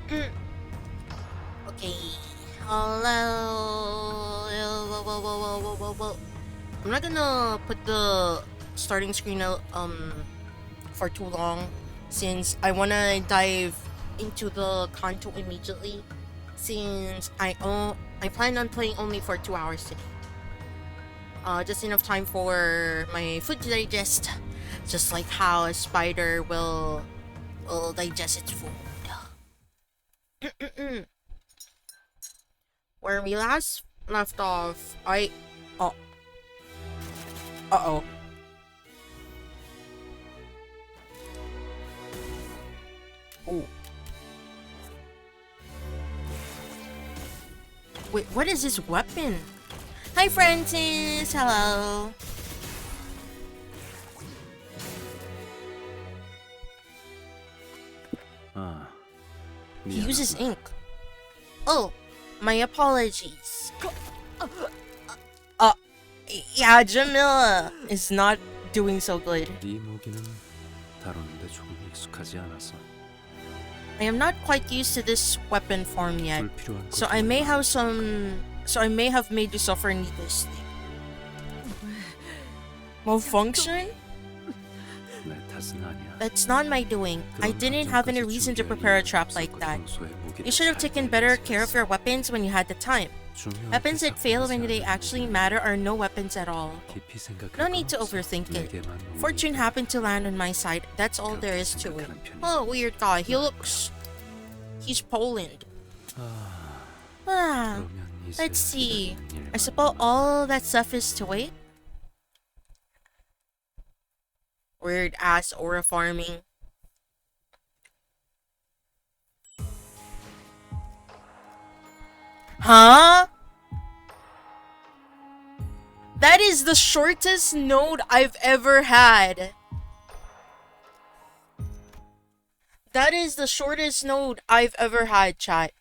Okay. Hello. Whoa. I'm not gonna put the starting screen out for too long, since I wanna dive into the Canto immediately. Since I plan on playing only for 2 hours today. Just enough time for my food to digest, just like how a spider will digest its food. Where we last left off, oh. Uh-oh. Oh. Wait, what is this weapon? Hi, Francis. Hello. He uses ink. Oh, my apologies. Yeah, Jamila is not doing so good. I am not quite used to this weapon form yet, so I may have made you suffer needlessly. Malfunction? That's not my doing. I didn't have any reason to prepare a trap like that. You should have taken better care of your weapons when you had the time. Weapons that fail when they actually matter are no weapons at all. No need to overthink it. Fortune happened to land on my side, that's all there is to it. Oh, weird guy. He's Poland. Let's see. I suppose all that stuff is to wait? Weird ass aura farming. Huh? That is the shortest node I've ever had. That is the shortest node I've ever had, chat.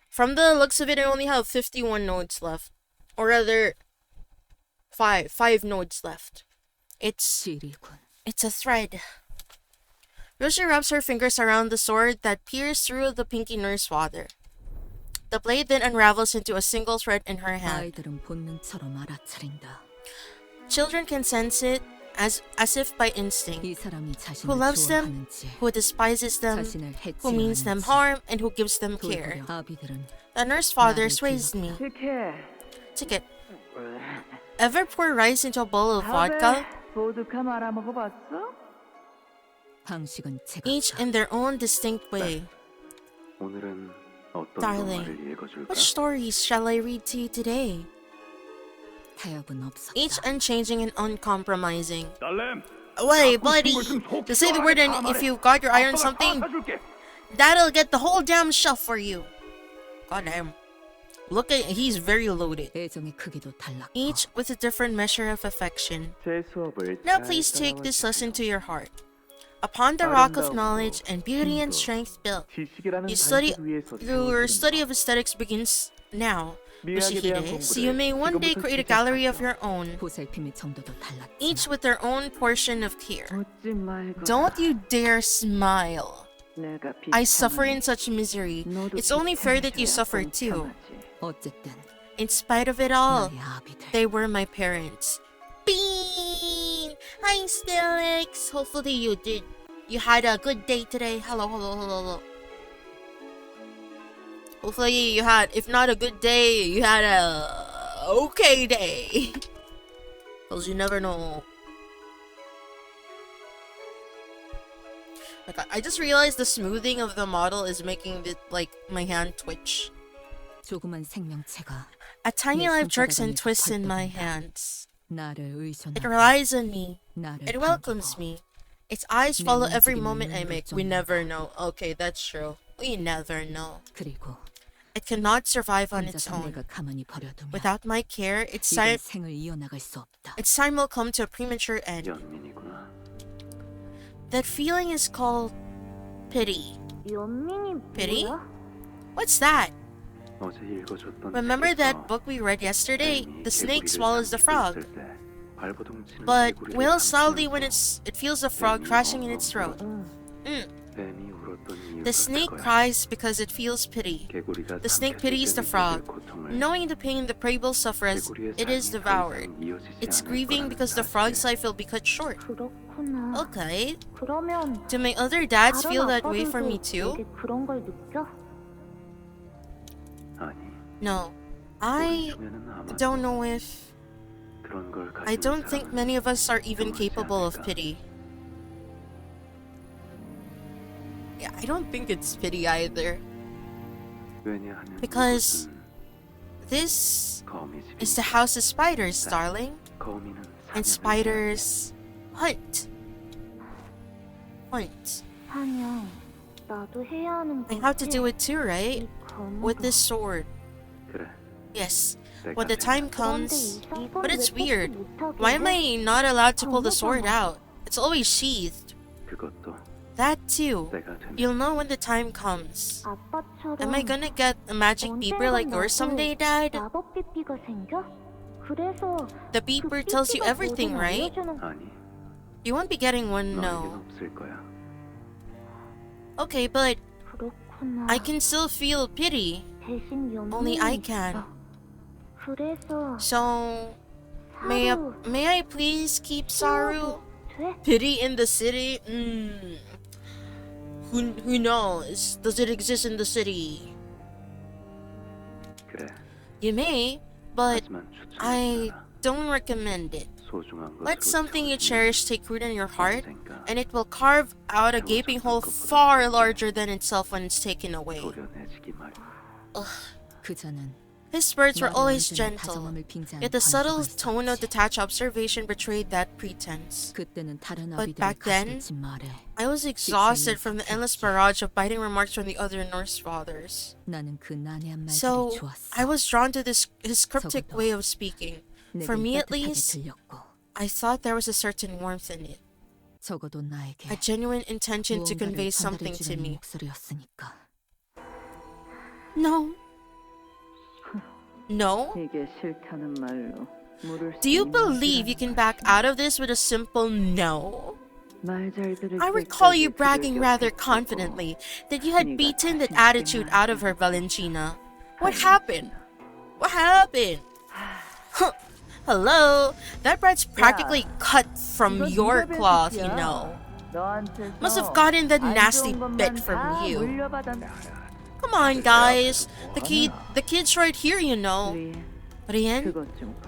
From the looks of it, I only have 51 nodes left. Or rather, 5 nodes left. It's a thread. Roshi wraps her fingers around the sword that peers through the pinky nurse water. The blade then unravels into a single thread in her hand. Children can sense it as if by instinct. Who loves them, who despises them, who means them harm, and who gives them care. The nurse father sways me. Ticket. Ever pour rice into a bowl of vodka? Each in their own distinct way. Darling, what stories shall I read to you today? Each unchanging and uncompromising. Wait, buddy! To say the word, and if you've got your eye on something, that'll get the whole damn shelf for you. Goddamn. Look at, he's very loaded. Each with a different measure of affection. Now please take this lesson to your heart. Upon the rock of knowledge and beauty and strength built, your study of aesthetics begins now, Yoshihide, so you may one day create a gallery of your own, each with their own portion of care. Don't you dare smile. I suffer in such misery. It's only fair that you suffer too. In spite of it all, they were my parents. Bean! Hi, Stelix! Hopefully you had a good day today. Hello. Hopefully you had, if not a good day, you had a okay day. Cause you never know. Like, I just realized the smoothing of the model is making it, like, my hand twitch. A tiny life jerks and twists in my hands. It relies on me. It welcomes me. Its eyes follow every moment I make. We never know. Okay, that's true. We never know. It cannot survive on its own. Without my care, its time will come to a premature end. That feeling is called pity. Pity? What's that? Remember that book we read yesterday? The snake swallows the frog, but wails loudly when it feels the frog crashing in its throat. The snake cries because it feels pity. The snake pities the frog, knowing the pain the prey will suffer as it is devoured. It's grieving because the frog's life will be cut short. Okay. Do my other dads feel that way for me too? No. I don't know if... I don't think many of us are even capable of pity. Yeah, I don't think it's pity either. Because this is the house of spiders, darling. And spiders hunt. Hunt. I have to do it too, right? With this sword. Yes, when the time comes. But it's weird. Why am I not allowed to pull the sword out? It's always sheathed. That too. You'll know when the time comes. Am I gonna get a magic beeper like yours someday, Dad? The beeper tells you everything, right? You won't be getting one, no. Okay, but I can still feel pity. Only I can. So, may I please keep Saru? Pity in the city? Who knows? Does it exist in the city? You may, but I don't recommend it. Let something you cherish take root in your heart, and it will carve out a gaping hole far larger than itself when it's taken away. Ugh. His words were always gentle, yet the subtle tone of detached observation betrayed that pretense. But back then, I was exhausted from the endless barrage of biting remarks from the other Norse fathers. So, I was drawn to his cryptic way of speaking. For me at least, I thought there was a certain warmth in it. A genuine intention to convey something to me. No. No? Do you believe you can back out of this with a simple no? I recall you bragging rather confidently that you had beaten that attitude out of her, Valentina. What happened? What happened? Hello? That brat's practically cut from your cloth, you know. Must have gotten that nasty bit from you. Come on, guys. The kid's right here, you know. Rien,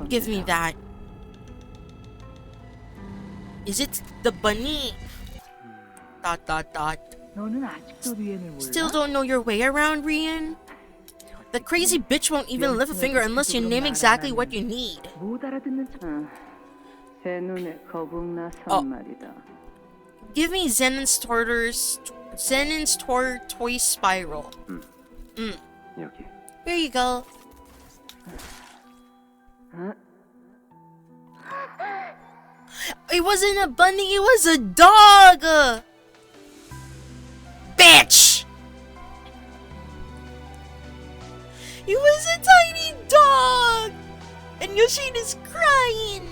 give me that. Is it the bunny? ... Still don't know your way around, Rien? The crazy bitch won't even lift a finger unless you name exactly what you need. Oh. Give me Zenon's toy spiral. Here you go. It wasn't a bunny, it was a dog! Bitch! It was a tiny dog! And Yoshine is crying!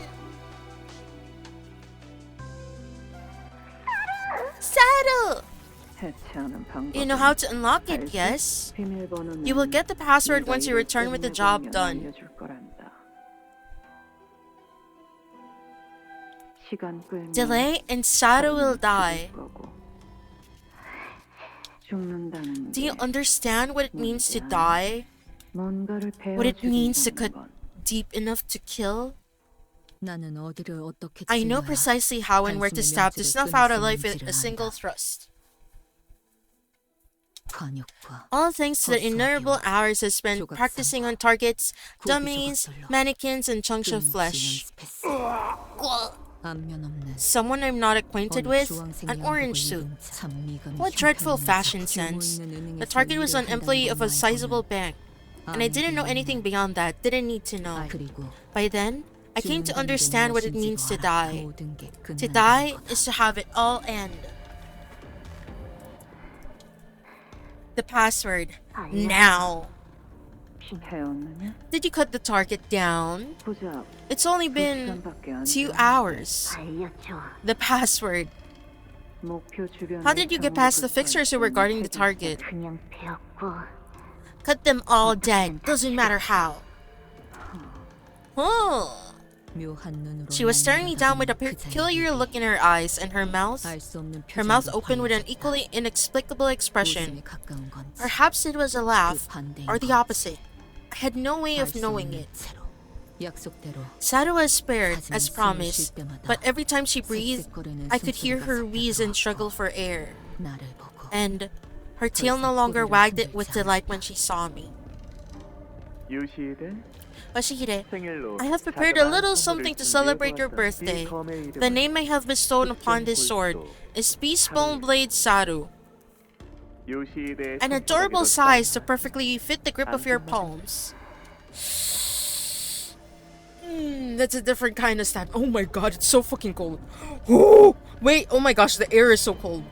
Saddle! You know how to unlock it, yes? You will get the password once you return with the job done. Delay and Saddle will die. Do you understand what it means to die? What it means to cut deep enough to kill? I know precisely how and where to stab to snuff out a life with a single thrust. All thanks to the innumerable hours I spent practicing on targets, dummies, mannequins, and chunks of flesh. Someone I'm not acquainted with? An orange suit. What dreadful fashion sense. The target was an employee of a sizable bank. And I didn't know anything beyond that, didn't need to know. By then, I came to understand what it means to die. To die is to have it all end. The password. Now. Did you cut the target down? It's only been 2 hours. The password. How did you get past the fixers who were guarding the target? Cut them all dead, doesn't matter how. Oh. She was staring me down with a peculiar look in her eyes, and her mouth opened with an equally inexplicable expression. Perhaps it was a laugh, or the opposite. I had no way of knowing it. Sato was spared, as promised, but every time she breathed, I could hear her wheeze and struggle for air. And her tail no longer wagged it with delight when she saw me. Yoshihide, I have prepared a little something to celebrate your birthday. The name I have bestowed upon this sword is Peacebone Blade Saru. An adorable size to perfectly fit the grip of your palms. That's a different kind of stab. Oh my god, it's so fucking cold. Oh, wait, oh my gosh, the air is so cold.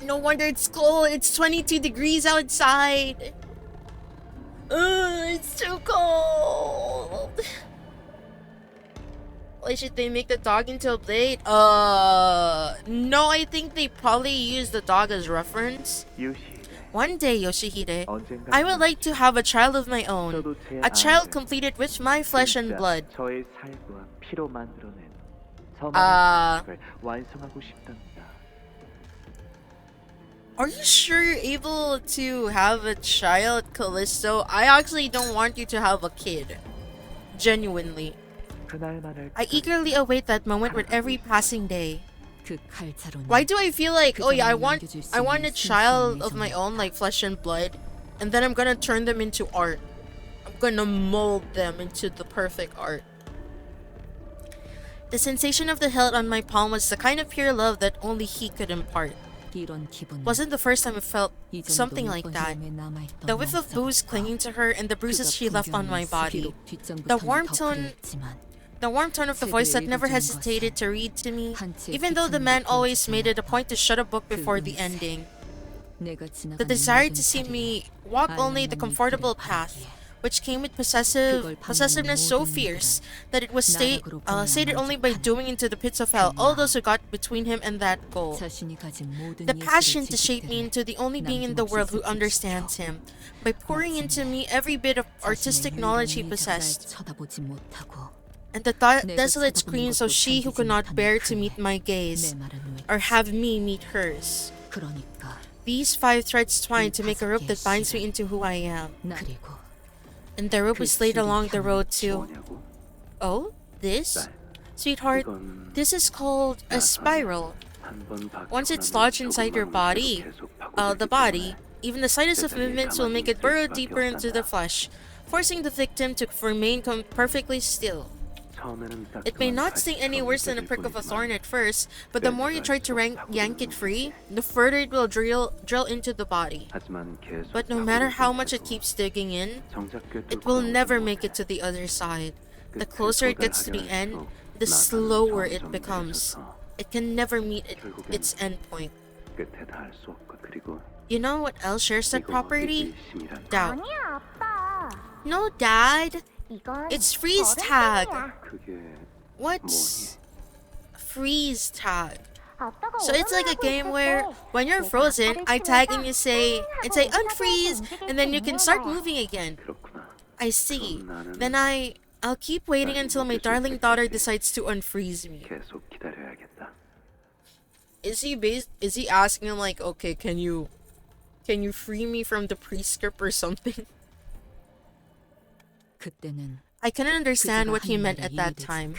No wonder it's cold. It's 22 degrees outside. It's too cold. Why should they make the dog into a blade? No, I think they probably use the dog as reference. One day, Yoshihide, I would like to have a child of my own. A child completed with my flesh and blood. Are you sure you're able to have a child, Callisto? I actually don't want you to have a kid. Genuinely. I eagerly await that moment with every passing day. Why do I feel like, oh yeah, I want a child of my own, like flesh and blood, and then I'm gonna turn them into art. I'm gonna mold them into the perfect art. The sensation of the hilt on my palm was the kind of pure love that only he could impart. Wasn't the first time I felt something like that. The whiff of booze clinging to her and the bruises she left on my body. The warm tone of the voice that never hesitated to read to me, even though the man always made it a point to shut a book before the ending. The desire to see me walk only the comfortable path, which came with possessiveness so fierce that it was stated only by doing into the pits of hell all those who got between him and that goal. The passion to shape me into the only being in the world who understands him, by pouring into me every bit of artistic knowledge he possessed. And the desolate screams of she who could not bear to meet my gaze, or have me meet hers. These 5 threads twine to make a rope that binds me into who I am. And the rope was laid along the road to... Oh? This? Sweetheart, this is called a spiral. Once it's lodged inside your body, even the slightest of movements will make it burrow deeper into the flesh, forcing the victim to remain perfectly still. It may not sting any worse than a prick of a thorn at first, but the more you try to yank it free, the further it will drill into the body. But no matter how much it keeps digging in, it will never make it to the other side. The closer it gets to the end, the slower it becomes. It can never meet its end point. You know what else shares that property? Doubt. No, Dad. It's freeze tag. What's freeze tag? So it's like a game where when you're frozen, I tag and you say unfreeze, and then you can start moving again. I see. Then I'll keep waiting until my darling daughter decides to unfreeze me. Is he asking him like, okay, can you free me from the pre-script or something? I couldn't understand what he meant at that time.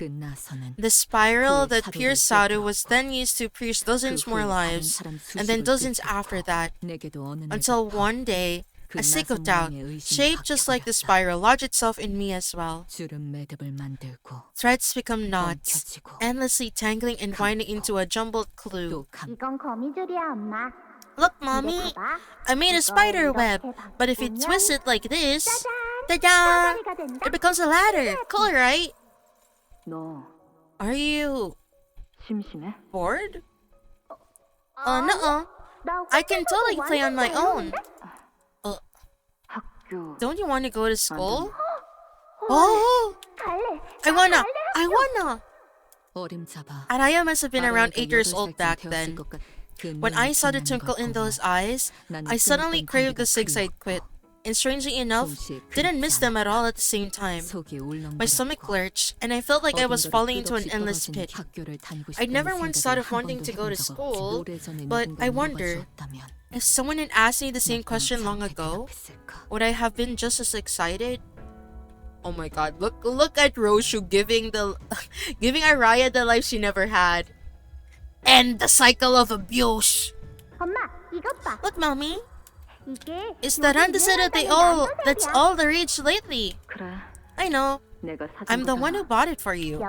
The spiral that pierced Saru was then used to pierce dozens more lives, and then dozens after that, until one day, a stick of doubt, shaped just like the spiral, lodged itself in me as well. Threads become knots, endlessly tangling and winding into a jumbled clue. Look, Mommy, I made a spider web, but if you twist it like this, ta-da! It becomes a ladder. Cool, right? Are you bored? No. I can totally play on my own. Don't you want to go to school? Oh! I wanna! Araya must have been around 8 years old back then. When I saw the twinkle in those eyes, I suddenly craved the cigs I'd quit. And strangely enough, didn't miss them at all at the same time. My stomach lurched, and I felt like I was falling into an endless pit. I'd never once thought of wanting to go to school, but I wonder, if someone had asked me the same question long ago, would I have been just as excited? Oh my god, look at Roshu giving Araya the life she never had. End the cycle of abuse. Look, mommy. It's the randesera that's all the rage lately. I know. I'm the one who bought it for you.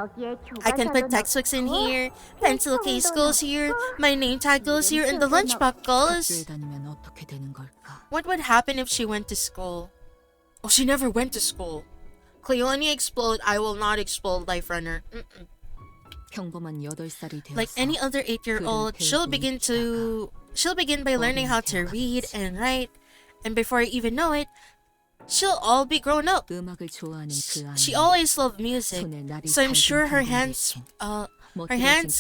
I can put textbooks in here, pencil case goes here, my name tag goes here, and the lunchbox goes. What would happen if she went to school? Oh, she never went to school. Cleone explode, I will not explode, Life Runner. Like any other 8-year-old, she'll begin by learning how to read and write, and before I even know it, she'll all be grown up. She always loved music, so I'm sure her hands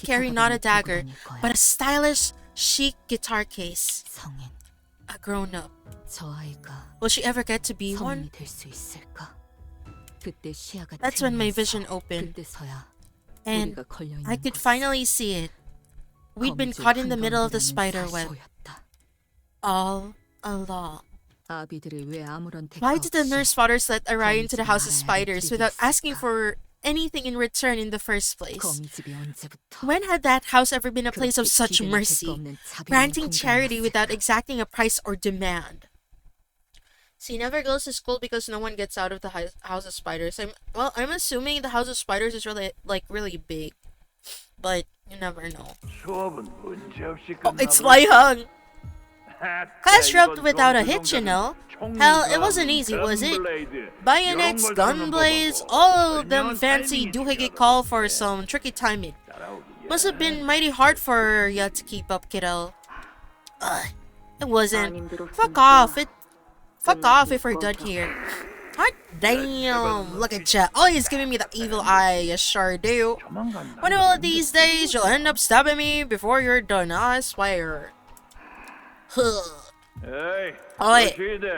carry not a dagger, but a stylish, chic guitar case. A grown-up. Will she ever get to be one? That's when my vision opened, and I could finally see it. We'd been caught in the middle of the spider web. All along. Why did the nurse fathers let Araya into the house of spiders without asking for anything in return in the first place? When had that house ever been a place of such mercy, granting charity without exacting a price or demand? She never goes to school because no one gets out of the house of spiders. I'm assuming the house of spiders is really big, but you never know. Oh, it's Laihang! Class dropped without a hitch, you know. Hell, it wasn't easy, was it? Bayonets, gunblades, all of them fancy doohickey call for some tricky timing. Must have been mighty hard for ya to keep up, kiddo. It wasn't. Fuck off if we're done here. Hot damn, look at ya. Always giving me the evil eye, you sure do. One of these days, you'll end up stabbing me before you're done, I swear. Hey,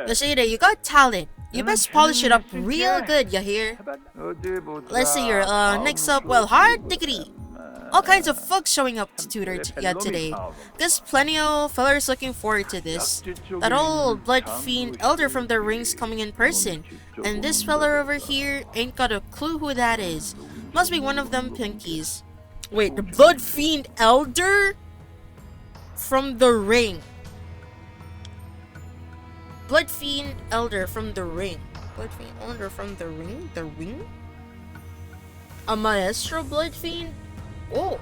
Yoshida, you got talent. You best polish it up real good, you hear? Let's see here, next up, well, hard diggity. All kinds of folks showing up to tutor today. Guess plenty of fellers looking forward to this. That old blood fiend elder from the rings coming in person. And this feller over here ain't got a clue who that is. Must be one of them pinkies. Wait, the blood fiend elder? From the ring. Blood fiend elder from the ring. Blood fiend elder from the ring? The ring? A maestro blood fiend? Oh.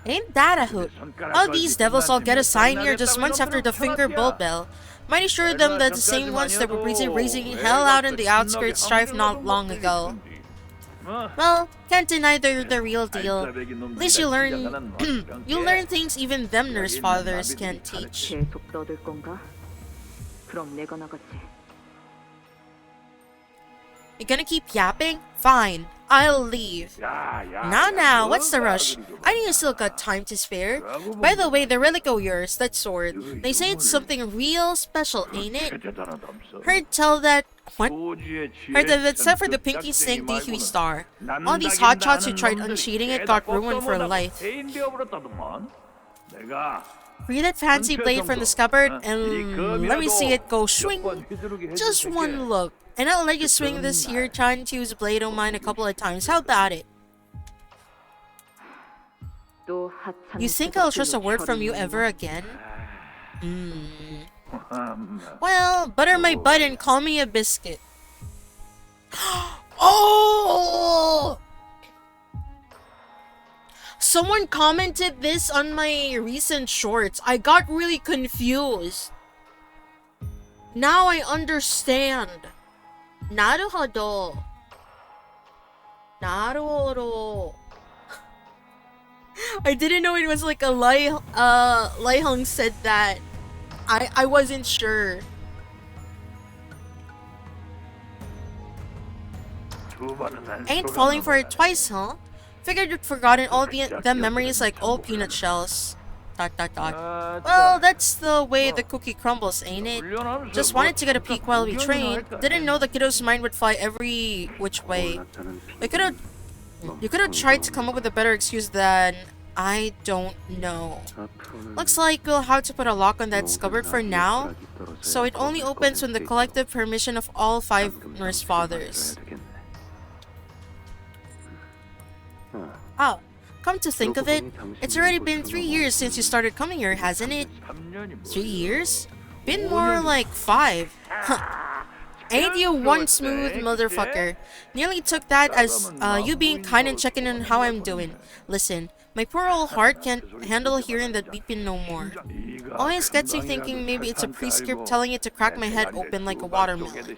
Ain't that a hoot? All these devils all get a sign here just months after the finger bull bell. Mighty sure them that's the same ones that were raising hell out in the outskirts strife not long ago. Well, can't deny they're the real deal. At least you learn you learn things even them nurse fathers can't teach. You gonna keep yapping? Fine, I'll leave. Now, what's the rush? I know you still got time to spare. By the way, the relic of yours, that sword, they say it's something real special, ain't it? Heard tell that... What? Heard that except for the Pinky Snake Dehuey Star, all these hotshots who tried uncheating it got ruined for life. Free that fancy blade from the scabbard and let me see it go swing. Just one look. And I'll let you swing this here trying to use a blade of mine a couple of times. How about it? You think I'll trust a word from you ever again? Well, butter my butt and call me a biscuit. Oh! Someone commented this on my recent shorts. I got really confused. Now I understand. Naruhodo. Naruhodo. I didn't know it was like a Laihong said that. I wasn't sure. Ain't falling for it twice, huh? Figured you'd forgotten all the memories like old peanut shells. Dot dot dot. Well, that's the way the cookie crumbles, ain't it? Just wanted to get a peek while we trained. Didn't know the kiddo's mind would fly every which way. You could have tried to come up with a better excuse than I don't know. Looks like we'll have to put a lock on that cupboard for now, so it only opens with the collective permission of all 5 nurse fathers. Oh, come to think of it, it's already been 3 years since you started coming here, hasn't it? 3 years? Been more like 5. Ain't you one smooth motherfucker? Nearly took that as you being kind and checking on how I'm doing. Listen, my poor old heart can't handle hearing that beeping no more. Always gets me thinking maybe it's a prescript telling it to crack my head open like a watermelon.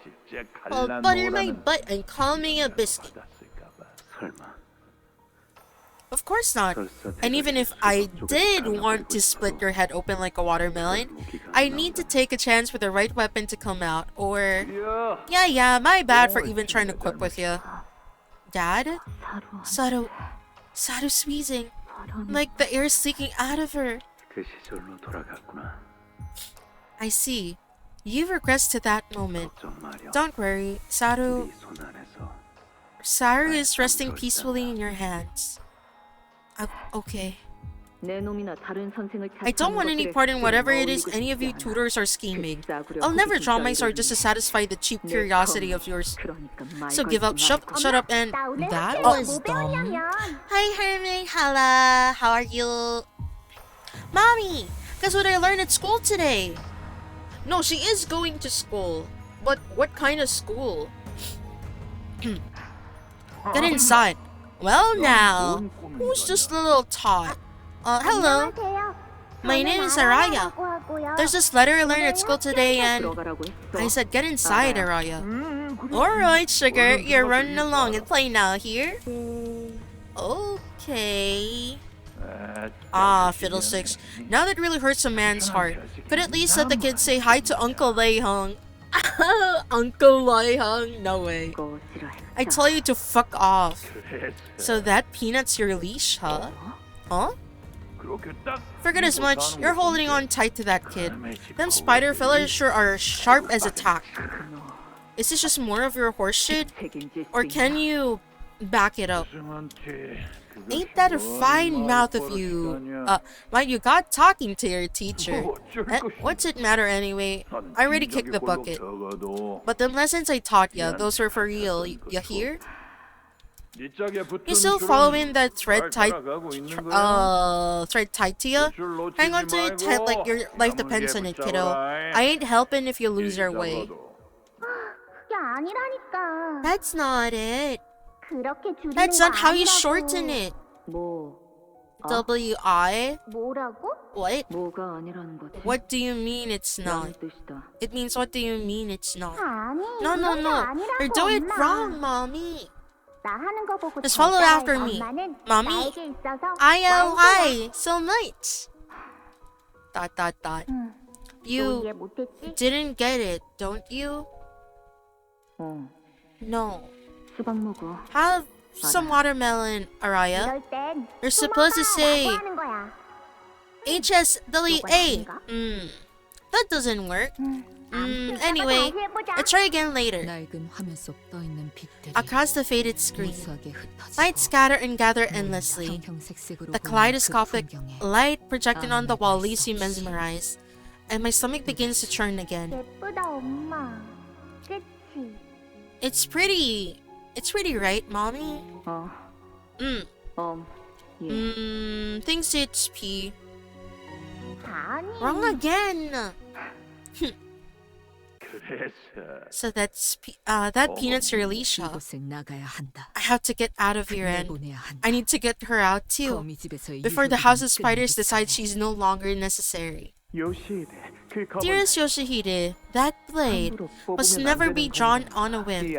Well, butter my butt and call me a biscuit. Of course not. And even if I did want to split your head open like a watermelon, I need to take a chance with the right weapon to come out, or... Yeah, my bad for even trying to quip with you. Dad? Saru's wheezing. Like the air's leaking out of her. I see. You regressed to that moment. Don't worry, Saru is resting peacefully in your hands. Okay. I don't want any part in whatever it is any of you tutors are scheming. I'll never draw my sword just to satisfy the cheap curiosity of yours. So give up, shut up, and... That was dumb. Hi, Hermie. Hello. How are you? Mommy, guess what I learned at school today? No, she is going to school. But what kind of school? Get inside. Well now, who's just a little tot? Hello. My name is Araya. There's this letter I learned at school today and... I said get inside, Araya. Alright, sugar, you're running along and play now, here? Okay. Fiddlesticks. Now that really hurts a man's heart. Could at least let the kids say hi to Uncle Leihung. Uncle Leihung? No way. I tell you to fuck off. So that peanut's your leash, huh? Huh? Forget as much. You're holding on tight to that kid. Them spider fellas sure are sharp as a tack. Is this just more of your horse shit? Or can you back it up? Ain't that a fine mouth of you? Mind you got talking to your teacher. What's it matter anyway? I already kicked the bucket. But the lessons I taught ya, those were for real. You hear? You still following that thread tied to ya? Hang on to it tight like your life depends on it, kiddo. I ain't helping if you lose your way. That's not it. That's not how you shorten it. W-I? What? What do you mean it's not? It means what do you mean it's not? No. You're doing it wrong, Mommy. Just follow after me. Mommy? I so much. ... You didn't get it, don't you? No. Have some watermelon, Araya. You're supposed to say HSWA. That doesn't work. Anyway, let's try again later. Across the faded screen, lights scatter and gather endlessly. The kaleidoscopic light projected on the wall leaves you mesmerized, and my stomach begins to churn again. It's pretty, right, Mommy? Thinks it's P. Wrong again. So that's that peanut's your leash, huh? I have to get out of here and I need to get her out too, before the House of Spiders decides she's no longer necessary. Dearest Yoshihide, that blade must never be drawn on a whim.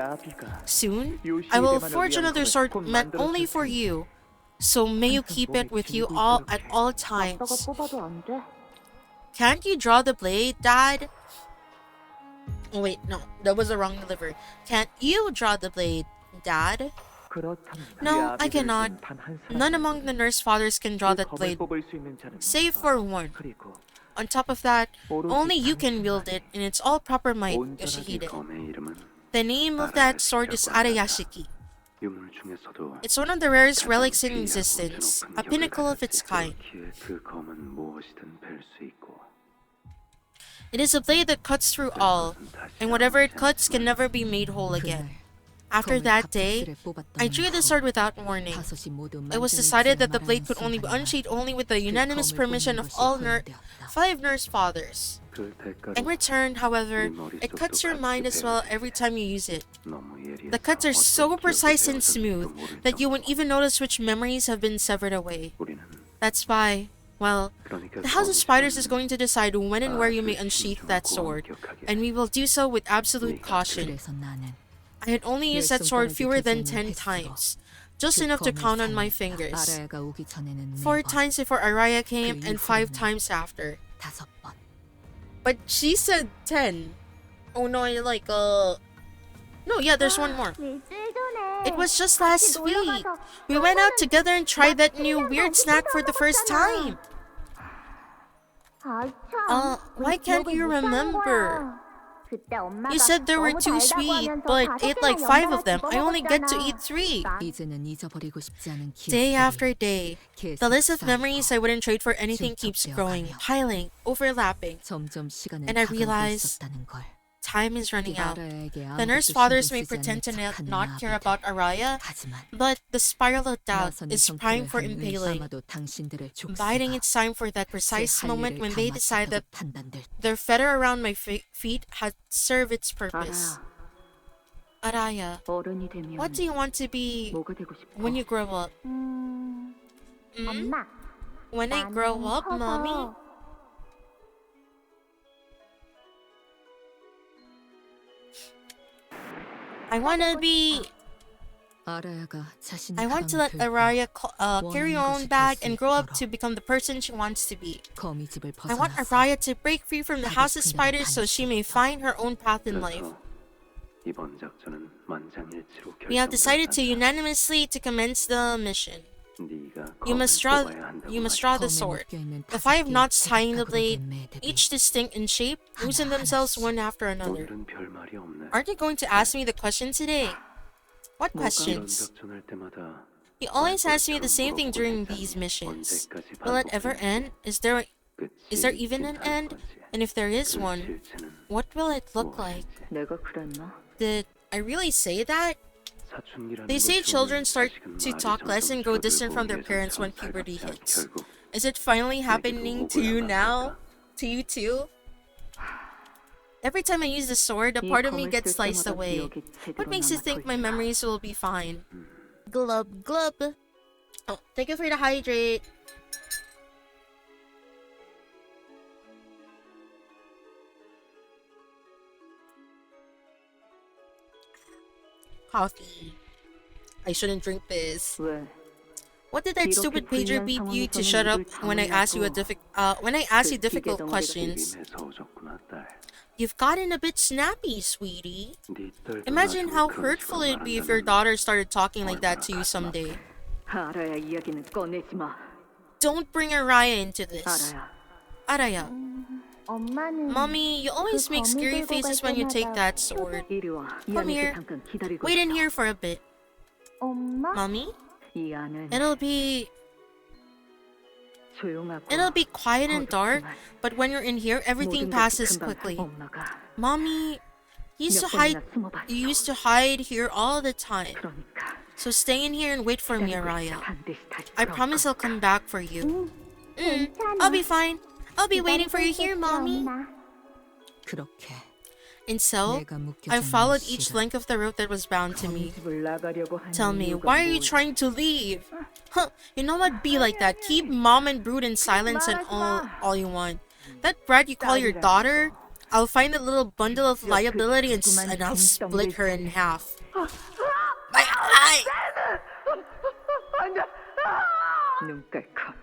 Soon, I will forge another sword meant only for you, so may you keep it with you at all times. Can't you draw the blade, Dad? Oh wait, no, that was the wrong delivery. Can't you draw the blade, dad? No, I cannot. None among the nurse fathers can draw that blade, save for one. On top of that, only you can wield it in its all proper might, Yoshihide. The name of that sword is Arayashiki. It's one of the rarest relics in existence, a pinnacle of its kind. It is a blade that cuts through all, and whatever it cuts can never be made whole again. After that day, I drew the sword without warning. It was decided that the blade could only be unsheathed only with the unanimous permission of all 5 nurse fathers. In return, however, it cuts your mind as well every time you use it. The cuts are so precise and smooth that you won't even notice which memories have been severed away. That's why, well, the House of Spiders is going to decide when and where you may unsheath that sword, and we will do so with absolute caution. I had only used that sword fewer than 10 times, just enough to count on my fingers. 4 times before Araya came and 5 times after. But she said 10. Oh no, no, yeah, there's one more. It was just last week. We went out together and tried that new weird snack for the first time. Why can't you remember? You said there were 2 sweet, but ate like 5 of them. I only get to eat 3. Day after day, the list of memories I wouldn't trade for anything keeps growing, piling, overlapping. And I realize time is running out. The nurse fathers may pretend to not care about Araya, but the spiral of doubt is primed for impaling, biding its time for that precise moment when they decide that their fetter around my feet has served its purpose. Araya, what do you want to be when you grow up? When I grow up, Mommy? I want to let Araya carry her own bag and grow up to become the person she wants to be. I want Araya to break free from the House of Spiders so she may find her own path in life. We have decided to unanimously to commence the mission. You must draw the sword. The 5 knots tying the blade, each distinct in shape, loosen themselves one after another. Aren't you going to ask me the question today? What questions? You always ask me the same thing during these missions. Will it ever end? Is there even an end? And if there is one, what will it look like? Did I really say that? They say children start to talk less and go distant from their parents when puberty hits. Is it finally happening to you now? To you too? Every time I use the sword, a part of me gets sliced away. What makes you think my memories will be fine? Glub glub. Oh, thank you for the hydrate. Coffee. I shouldn't drink this. What did that stupid pager beep you to shut up when I ask you difficult questions? You've gotten a bit snappy, sweetie. Imagine how hurtful it'd be if your daughter started talking like that to you someday. Don't bring Araya into this. Araya. Mommy, you always make scary faces when you take that sword. Come here. Wait in here for a bit. Mommy? It'll be quiet and dark, but when you're in here, everything passes quickly. Mommy, you used to hide here all the time. So stay in here and wait for me, Araya. I promise I'll come back for you. I'll be fine. I'll be waiting for you here, Mommy. And so, I followed each length of the rope that was bound to me. Tell me, why are you trying to leave? Huh, you know what? Be like that. Keep mom and brood in silence and all you want. That brat you call your daughter? I'll find a little bundle of liability and I'll split her in half. My eye!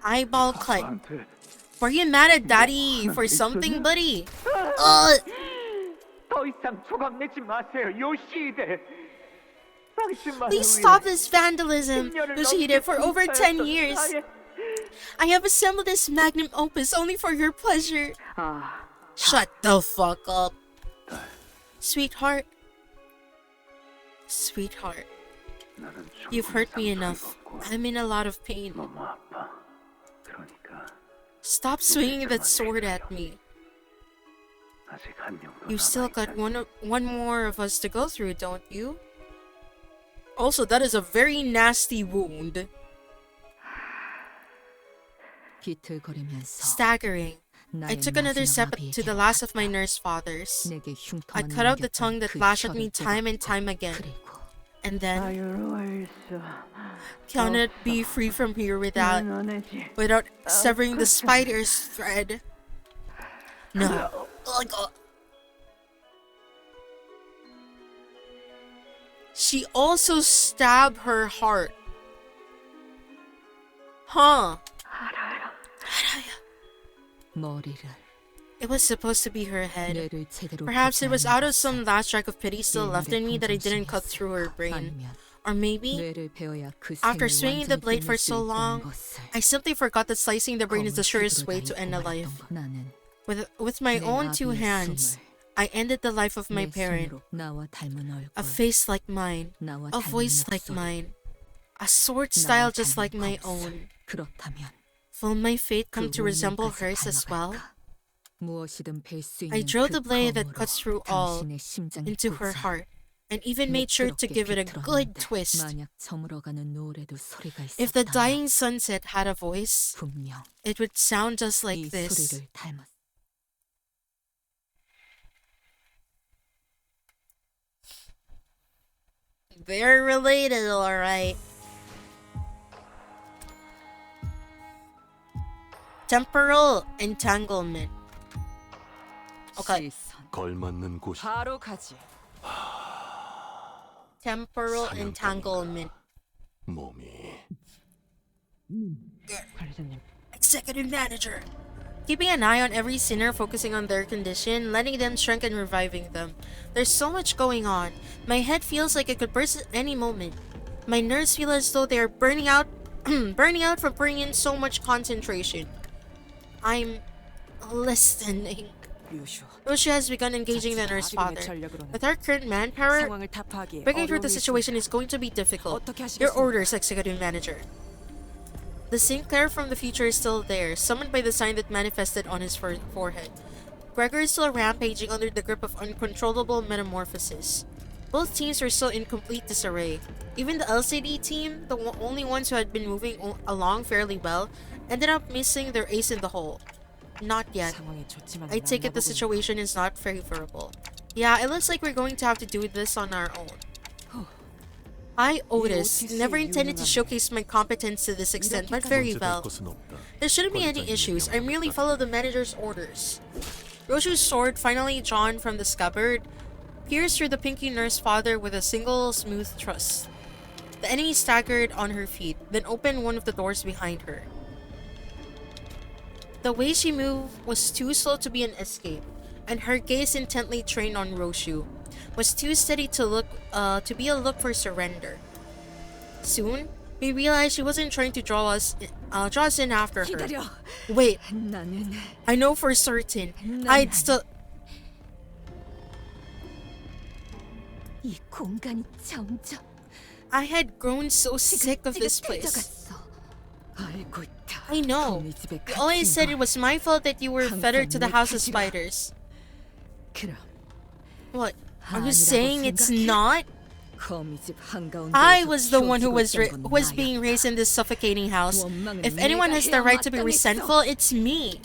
Eyeball cut. Were you mad at Daddy for something, buddy? Please stop this vandalism, Yoshihide, for over 10 years. I have assembled this magnum opus only for your pleasure. Shut the fuck up. Sweetheart. Sweetheart. You've hurt me enough. I'm in a lot of pain. Stop swinging that sword at me. You still got one more of us to go through, don't you? Also, that is a very nasty wound. Staggering. I took another step to the last of my nurse fathers. I cut out the tongue that lashed at me time and time again. And then, cannot be free from here without severing the spider's thread. No. She also stabbed her heart. Huh. It was supposed to be her head. Perhaps it was out of some last strike of pity still left in me that I didn't cut through her brain. Or maybe, after swinging the blade for so long, I simply forgot that slicing the brain is the surest way to end a life. With my own two hands, I ended the life of my parent. A face like mine, a voice like mine, a sword style just like my own. Will my fate come to resemble hers as well? I drilled the blade that cuts through all into her heart, and even made sure to give it a good twist. If the dying sunset had a voice, it would sound just like this. They're related, alright. Temporal entanglement. Okay. Temporal entanglement. Executive manager. Keeping an eye on every sinner, focusing on their condition, letting them shrink and reviving them. There's so much going on. My head feels like it could burst at any moment. My nerves feel as though they are burning out from bringing in so much concentration. I'm listening. Yoshi has begun engaging the nurse father. With our current manpower, breaking through the situation is going to be difficult. Your orders, executive manager. The Sinclair from the future is still there, summoned by the sign that manifested on his forehead. Gregor is still rampaging under the grip of uncontrollable metamorphosis. Both teams were still in complete disarray. Even the LCD team, the only ones who had been moving along fairly well, ended up missing their ace in the hole. Not yet. I take it the situation is not favorable. Yeah, it looks like we're going to have to do this on our own. I, Otis, never intended to showcase my competence to this extent, but very well. There shouldn't be any issues. I merely follow the manager's orders. Roshu's sword, finally drawn from the scabbard, pierced through the pinky nurse father with a single smooth thrust. The enemy staggered on her feet, then opened one of the doors behind her. The way she moved was too slow to be an escape, and her gaze intently trained on Roshu was too steady to be a look for surrender. Soon, we realized she wasn't trying to draw us in after her. Wait, I know for certain. I'd still... I had grown so sick of this place. I know. You always said it was my fault that you were fettered to the House of Spiders. What? Are you saying it's not? I was the one who was being raised in this suffocating house. If anyone has the right to be resentful, it's me.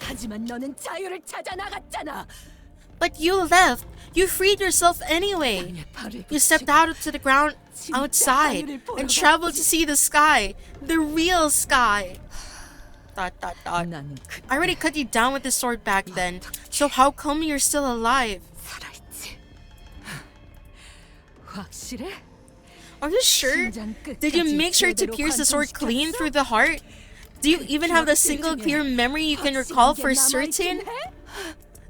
But you left. You freed yourself anyway. You stepped out to the ground outside and traveled to see the sky. The real sky. ... I already cut you down with the sword back then. So how come you're still alive? Are you sure? Did you make sure to pierce the sword clean through the heart? Do you even have the single clear memory you can recall for certain?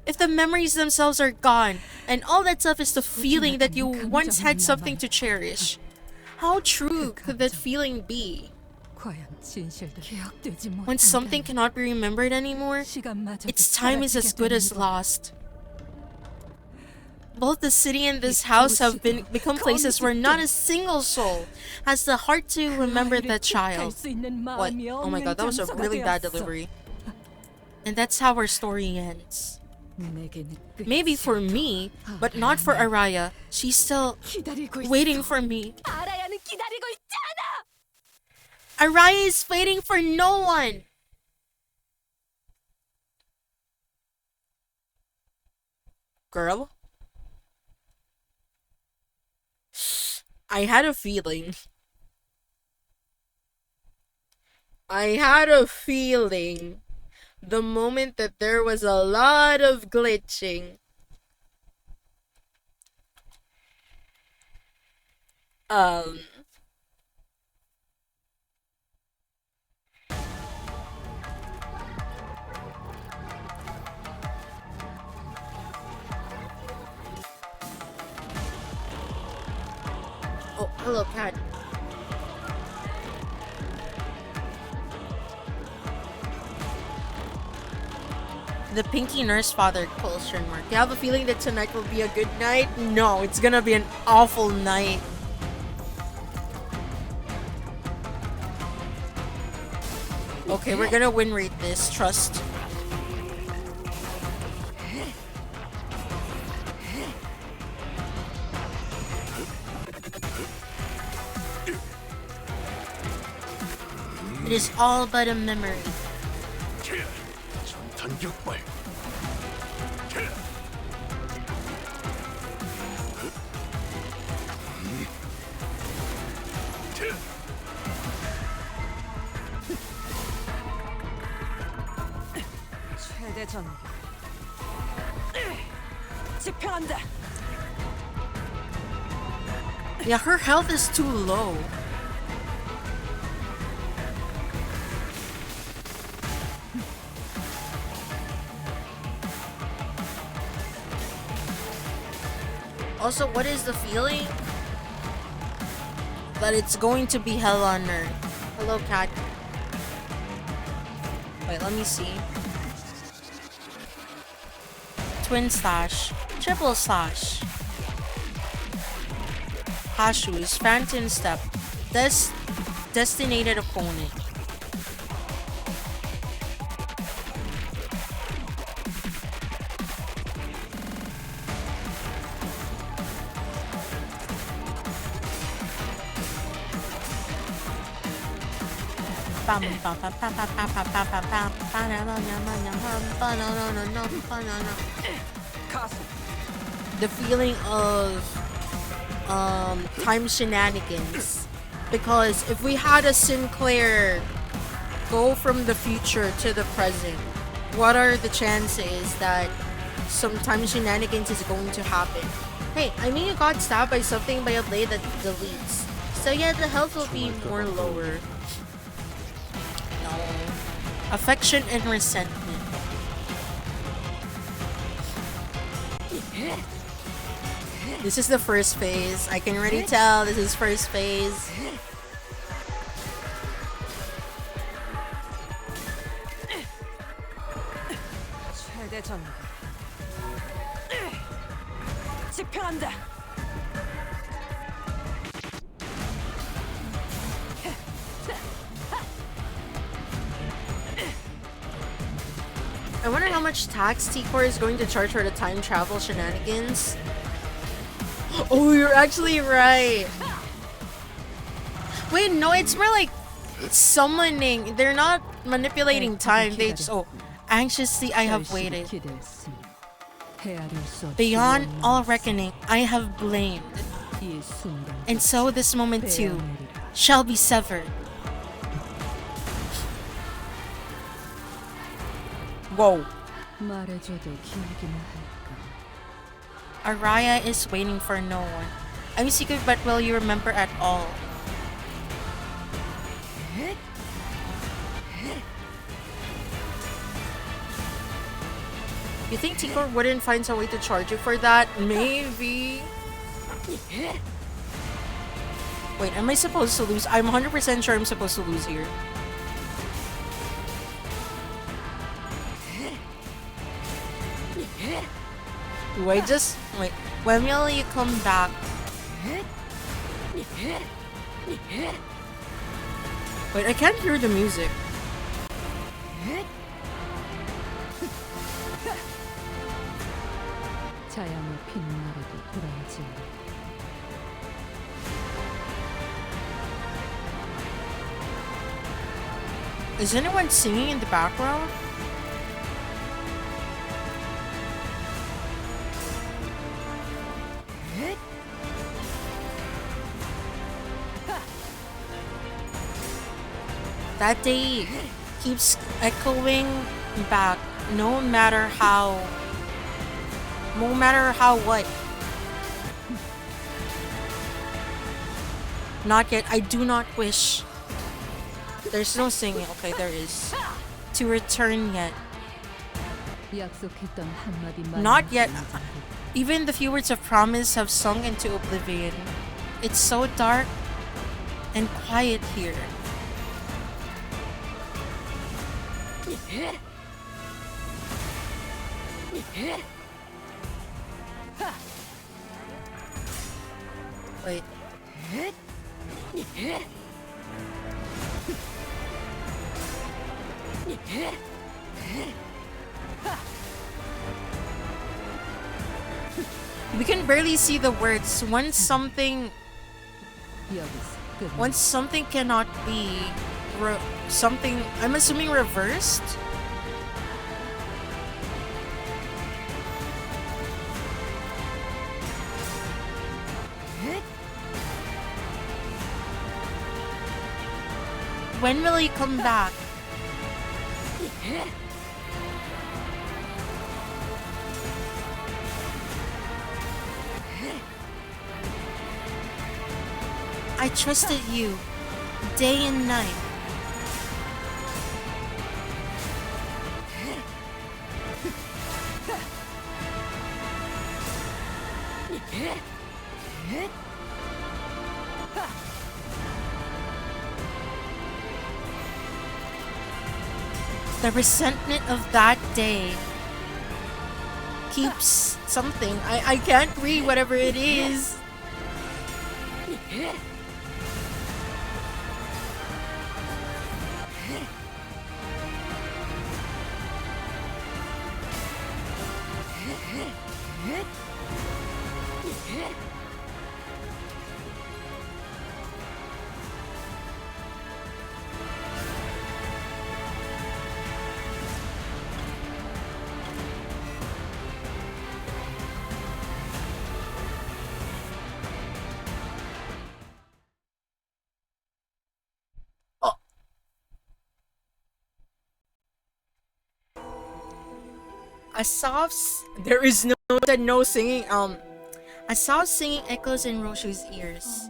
If the memories themselves are gone, and all that's left is the feeling that you once had something to cherish, How true could that feeling be? When something cannot be remembered anymore, its time is as good as lost. Both the city and this house have become places where not a single soul has the heart to remember that child. What? Oh my god, that was a really bad delivery. And that's how our story ends. Maybe for me, but not for Araya. She's still waiting for me. Araya is waiting for no one. Girl? I had a feeling. The moment that there was a lot of glitching. Oh, hello, cat. The Pinky Nurse Father question mark. You have a feeling that tonight will be a good night? No, it's gonna be an awful night. Okay, we're gonna win rate this. Trust. It is all but a memory. Yeah, her health is too low. Also, what is the feeling? That it's going to be hell on earth. Hello, cat. Wait, let me see. Twin slash. Triple slash. Hashu's Phantom Step. Destinated opponent. The feeling of time shenanigans, because if we had a Sinclair go from the future to the present, what are the chances that some time shenanigans is going to happen? Hey, I mean, you got stabbed by something by a blade that deletes, so yeah, the health will be more lower. No. Affection and resentment. This is the first phase. I can already tell this is first phase. I wonder how much tax T-Core is going to charge for the time travel shenanigans. Oh, you're actually right. Wait, no, it's more like summoning. They're not manipulating time. They just, oh, anxiously I have waited. Beyond all reckoning, I have blamed. And so this moment too shall be severed. Whoa. Araya is waiting for no one. I'm secret, but will you remember at all? You think T-Core wouldn't find some way to charge you for that? Maybe. Wait, am I supposed to lose? I'm 100% sure I'm supposed to lose here. Do I just... Wait, when will you come back? Wait, I can't hear the music. Is anyone singing in the background? That day keeps echoing back, no matter how what. Not yet. I do not wish. There's no singing. Okay, there is. To return yet. Not yet. Even the few words of promise have sunk into oblivion. It's so dark and quiet here. Wait. We can barely see the words. Once something cannot be something, I'm assuming reversed. When will he come back? I trusted you day and night. The resentment of that day keeps something. I can't read whatever it is. There is no singing. A soft singing echoes in Roshu's ears.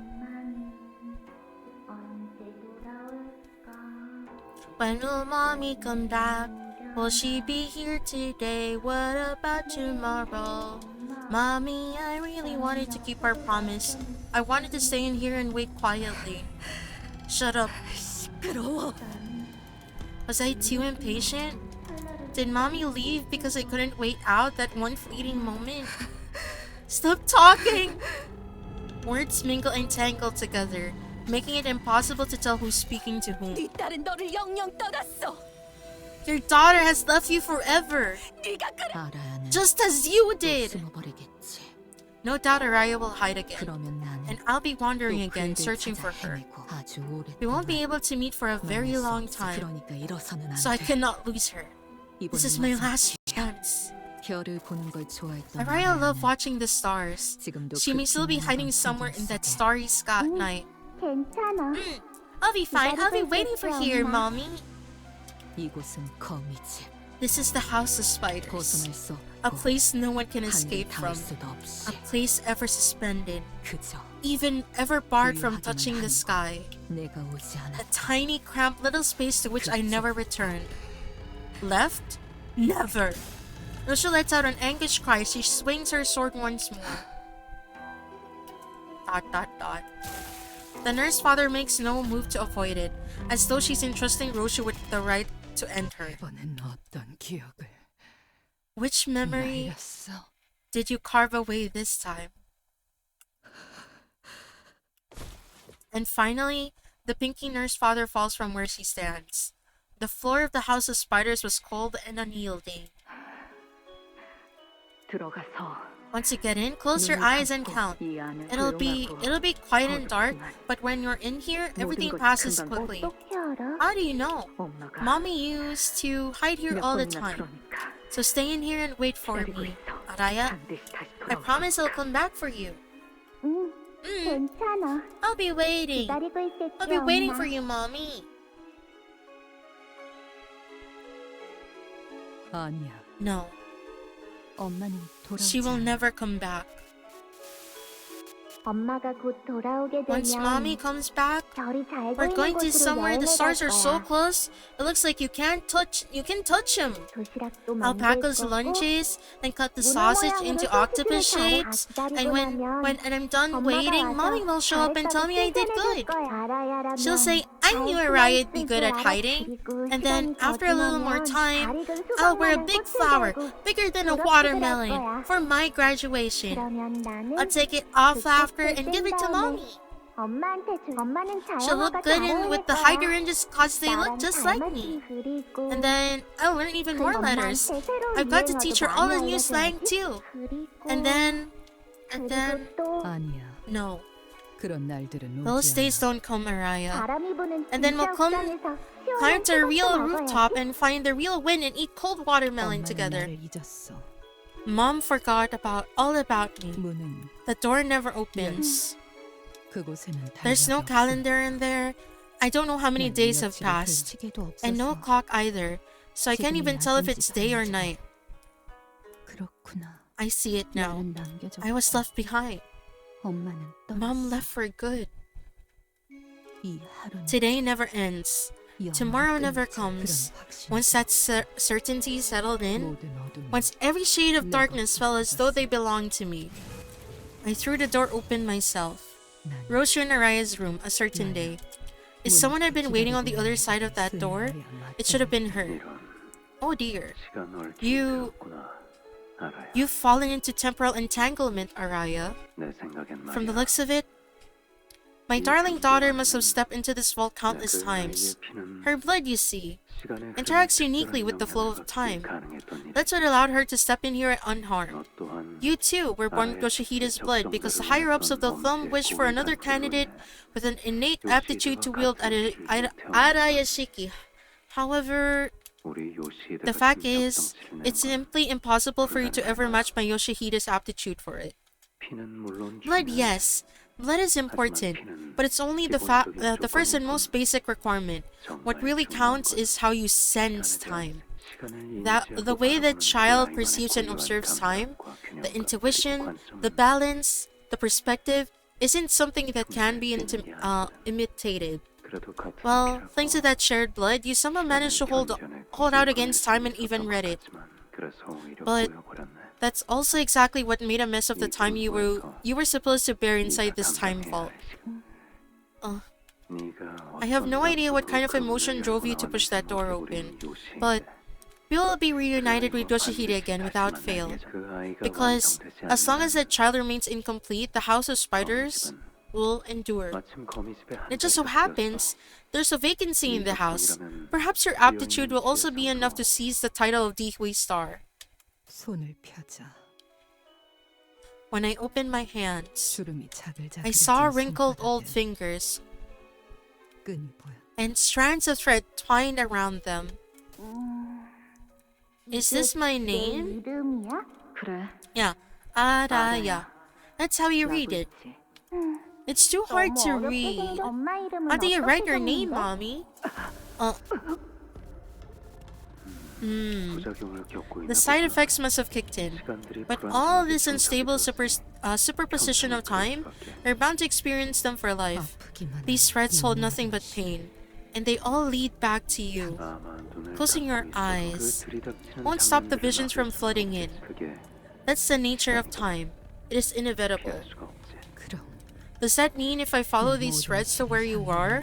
When will mommy come back? Will she be here today? What about tomorrow? Mommy, I really wanted to keep our promise. I wanted to stay in here and wait quietly. Shut up. Was I too impatient? Did mommy leave because I couldn't wait out that one fleeting moment? Stop talking! Words mingle and tangle together, making it impossible to tell who's speaking to whom. Your daughter has left you forever, just as you did. No doubt Araya will hide again, and I'll be wandering again, searching for her. We won't be able to meet for a very long time, so I cannot lose her. This is my last chance. Araya loved watching the stars. She may still be hiding somewhere in that starry sky at night. I'll be fine. I'll be waiting for here, Mommy. This is the house of spiders. A place no one can escape from. A place ever suspended. Even ever barred from touching the sky. A tiny, cramped little space to which I never returned. Left? Never. Roshu lets out an anguished cry. She swings her sword once more. ... The nurse father makes no move to avoid it, as though she's entrusting Roshu with the right to end her. Which memory did you carve away this time? And finally, the pinky nurse father falls from where she stands. The floor of the house of spiders was cold and unyielding. Once you get in, close your eyes and count. It'll be quiet and dark, but when you're in here, everything passes quickly. How do you know? Mommy used to hide here all the time. So stay in here and wait for me, Araya. I promise I'll come back for you. I'll be waiting. I'll be waiting for you, Mommy. No. She will never come back. Once Mommy comes back, we're going to somewhere the stars are so close, it looks like you can touch him. I'll pack those lunches, then cut the sausage into octopus shapes, and when I'm done waiting, Mommy will show up and tell me I did good. She'll say, I knew Araya'd be good at hiding, and then after a little more time, I'll wear a big flower, bigger than a watermelon, for my graduation. I'll take it off after and give it to Mommy. She'll look good in with the hydrangeas cause they look just like me. And then I'll learn even more letters. I've got to teach her all the new slang too. And then... No. Those days don't come, Araya. And then we'll climb to a real rooftop and find the real wind and eat cold watermelon together. Mom forgot all about me. The door never opens. There's no calendar in there. I don't know how many days have passed. And no clock either, so I can't even tell if it's day or night. I see it now. I was left behind. Mom left for good. Today never ends. Tomorrow never comes. Once that certainty settled in, once every shade of darkness felt as though they belonged to me, I threw the door open myself. Roshu in Araya's room, a certain day. If someone had been waiting on the other side of that door, it should have been her. Oh dear. You've fallen into temporal entanglement, Araya. From the looks of it, my darling daughter must have stepped into this vault countless times. Her blood, you see, interacts uniquely with the flow of time. That's what allowed her to step in here unharmed. You too were born with Yoshihide's blood because the higher-ups of the film wished for another candidate with an innate aptitude to wield Arayashiki. However, the fact is, it's simply impossible for you to ever match my Yoshihide's aptitude for it. Blood, yes. Blood is important, but it's only the first and most basic requirement. What really counts is how you sense time. The way that child perceives and observes time, the intuition, the balance, the perspective, isn't something that can be imitated. Well, thanks to that shared blood, you somehow managed to hold out against time and even read it. But that's also exactly what made a mess of the time you were supposed to bear inside this time vault. I have no idea what kind of emotion drove you to push that door open, but we will be reunited with Yoshihide again without fail. Because as long as that child remains incomplete, the House of Spiders will endure. It just so happens, there's a vacancy in the house. Perhaps your aptitude will also be enough to seize the title of Dihui Star. When I opened my hands, I saw wrinkled old fingers and strands of thread twined around them. Is this my name? Yeah, Araya. That's how you read it. It's too hard to read. How do you write your name, Mommy? The side effects must have kicked in. But all this unstable superposition of time, you're bound to experience them for life. These threads hold nothing but pain, and they all lead back to you. Closing your eyes won't stop the visions from flooding in. That's the nature of time. It is inevitable. Does that mean if I follow these threads to where you are,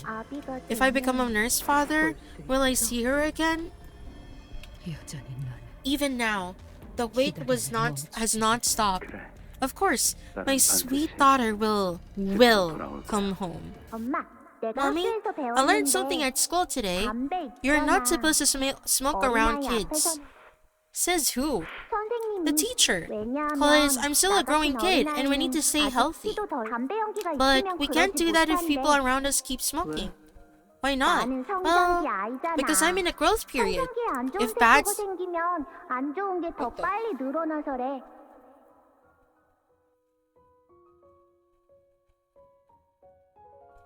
if I become a nurse father, will I see her again? Even now, the wait has not stopped. Of course, my sweet daughter will come home. Mommy, I learned something at school today. You're not supposed to smoke around kids. Says who? The teacher. Cause I'm still a growing kid and we need to stay healthy. But we can't do that if people around us keep smoking. Why not? Well, because I'm in a growth period. If bad...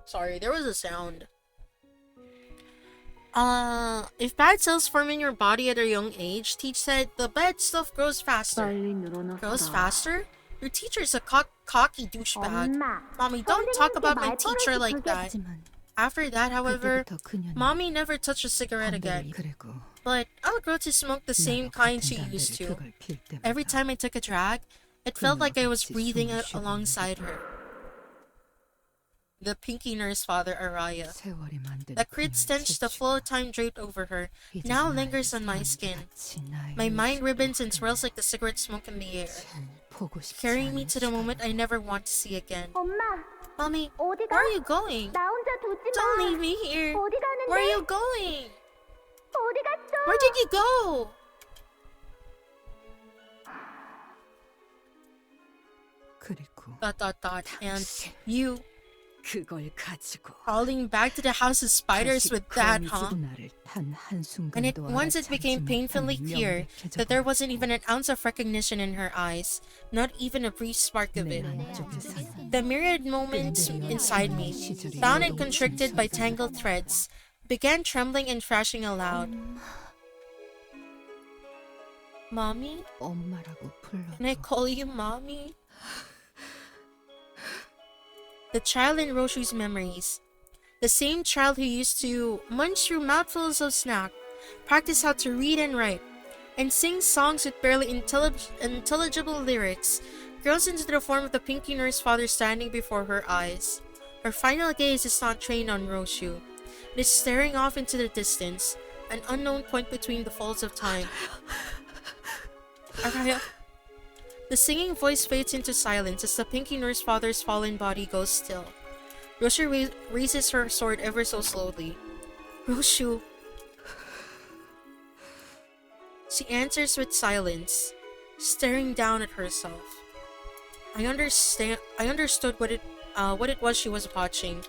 Sorry, there was a sound. If bad cells form in your body at a young age, teach said the bad stuff grows faster. Grows faster? Your teacher's a cocky douchebag. Mommy, don't talk about my teacher like that. After that, however, Mommy never touched a cigarette again. But I'll grow to smoke the same kind she used to. Every time I took a drag, it felt like I was breathing alongside her. The pinky nurse father Araya. The crit stench the flow of time draped over her now lingers on my skin. My mind ribbons and swirls like the cigarette smoke in the air, carrying me to the moment I never want to see again. Mommy, where are you going? Don't leave me here. Where are you going? Where did you go? And you crawling back to the house of spiders with that, huh? And once it became painfully clear that there wasn't even an ounce of recognition in her eyes, not even a brief spark of it. The myriad moments inside me, bound and constricted by tangled threads, began trembling and thrashing aloud. Mommy? Can I call you Mommy? The child in Roshu's memories. The same child who used to munch through mouthfuls of snack, practice how to read and write, and sing songs with barely intelligible lyrics, grows into the form of the pinky nurse father standing before her eyes. Her final gaze is not trained on Roshu. It is staring off into the distance, an unknown point between the folds of time. Araya. The singing voice fades into silence as the pinky nurse father's fallen body goes still. Roshu raises her sword ever so slowly. Roshu. She answers with silence, staring down at herself. I understood what it was she was watching.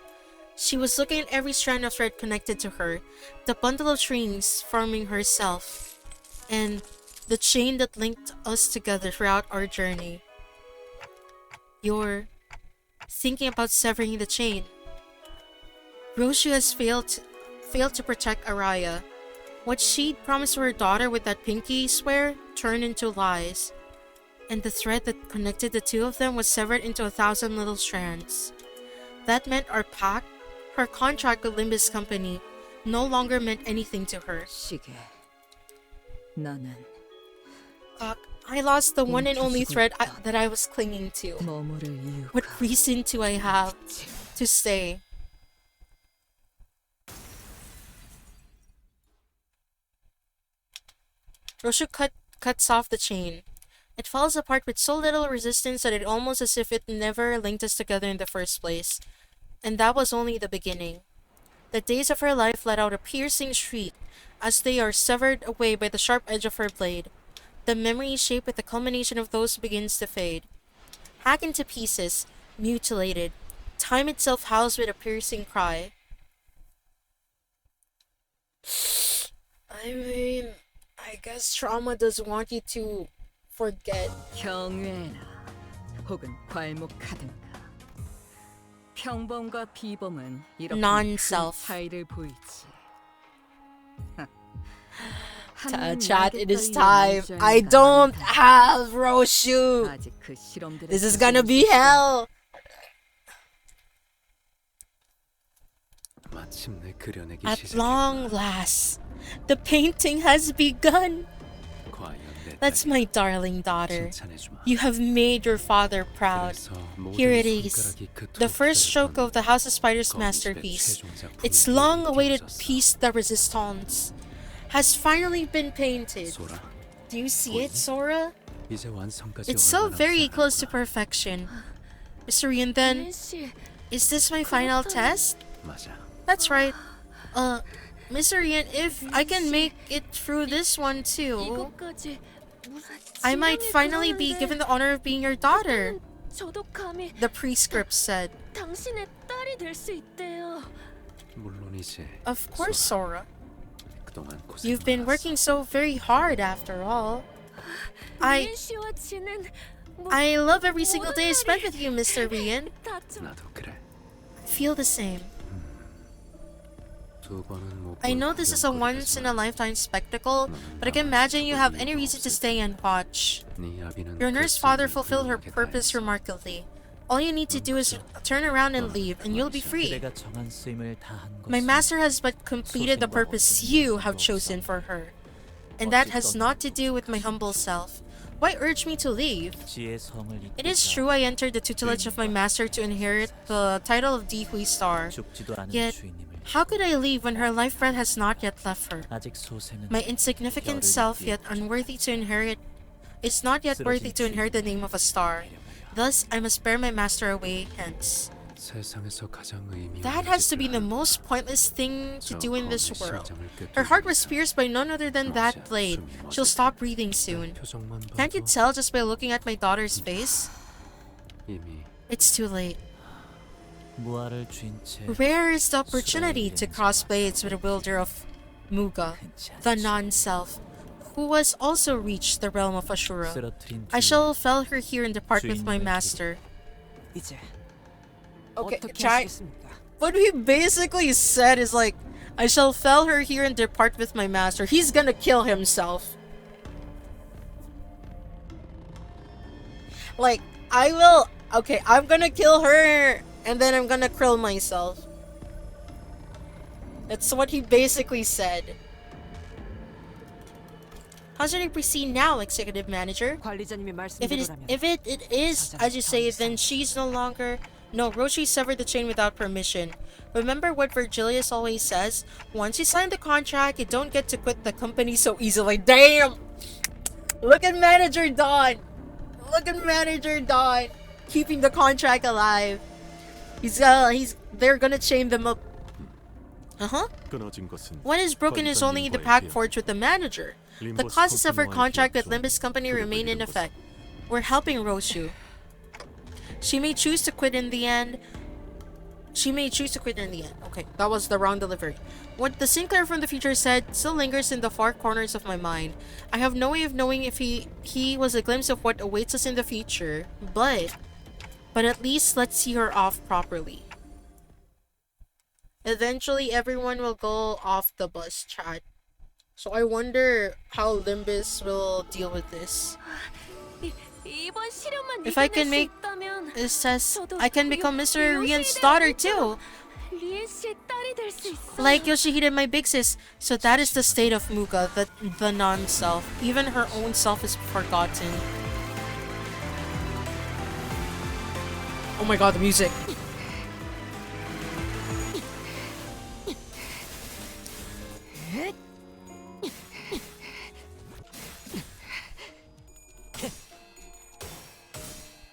She was looking at every strand of thread connected to her, the bundle of strings forming herself, and the chain that linked us together throughout our journey. You're thinking about severing the chain. Roshu has failed to protect Araya. What she'd promised to her daughter with that pinky swear turned into lies. And the thread that connected the two of them was severed into 1,000 little strands. That meant our pact, her contract with Limbus company, no longer meant anything to her. I lost the one and only thread that I was clinging to. What reason do I have to stay? Roshu cuts off the chain. It falls apart with so little resistance that it's almost as if it never linked us together in the first place. And that was only the beginning. The days of her life let out a piercing shriek as they are severed away by the sharp edge of her blade. The memory shaped with the culmination of those begins to fade. Hacked into pieces, mutilated, time itself howls with a piercing cry. I mean, I guess trauma does want you to forget. Non-self. Chat, it is time. I don't have Roshu. This is gonna be hell. At long last, the painting has begun. That's my darling daughter. You have made your father proud. Here it is, the first stroke of the House of Spiders' masterpiece. Its long-awaited piece de resistance has finally been painted. Do you see it, Sora? It's so very close to perfection. Mr. Rian, then, is this my final test? That's right. Mr. Rian, if I can make it through this one too, I might finally be given the honor of being your daughter, the prescript said. Of course, Sora. You've been working so very hard after all. I love every single day I spent with you, Mr. Rian. I feel the same. I know this is a once-in-a-lifetime spectacle, but I can imagine you have any reason to stay and watch. Your nurse father fulfilled her purpose remarkably. All you need to do is turn around and leave, and you'll be free. My master has but completed the purpose you have chosen for her, and that has naught to do with my humble self. Why urge me to leave? It is true I entered the tutelage of my master to inherit the title of Dihui Star, yet how could I leave when her life breath has not yet left her? My insignificant self, yet unworthy to inherit, is not yet worthy to inherit the name of a star. Thus, I must bear my master away hence. That has to be the most pointless thing to do in this world. Her heart was pierced by none other than that blade. She'll stop breathing soon. Can't you tell just by looking at my daughter's face? It's too late. Rare is the opportunity to cross blades with a wielder of Muga, the non-self, who has also reached the realm of Ashura. I shall fell her here and depart with my master. Okay, chat. What we basically said is like, I shall fell her here and depart with my master. He's gonna kill himself. Like, okay, I'm gonna kill her and then I'm gonna krill myself. That's what he basically said. How should I proceed now, Executive Manager? If it is as you say, then she's no longer... No, Roshi severed the chain without permission. Remember what Virgilius always says? Once you sign the contract, you don't get to quit the company so easily. Damn! Look at Manager Don! Look at Manager Don! Keeping the contract alive. They're gonna chain them up. What is broken is only the pact forged with the manager. The clauses of her contract with Limbus Company remain in effect. We're helping Roshu. She may choose to quit in the end. Okay, that was the wrong delivery. What the Sinclair from the future said still lingers in the far corners of my mind. I have no way of knowing if he was a glimpse of what awaits us in the future, but at least let's see her off properly. Eventually, everyone will go off the bus, chat. So I wonder how Limbus will deal with this. If I can make this says I can become Mr. Rian's daughter too. Like Yoshihide, my big sis. So that is the state of Muga, the non-self. Even her own self is forgotten. Oh my god, the music.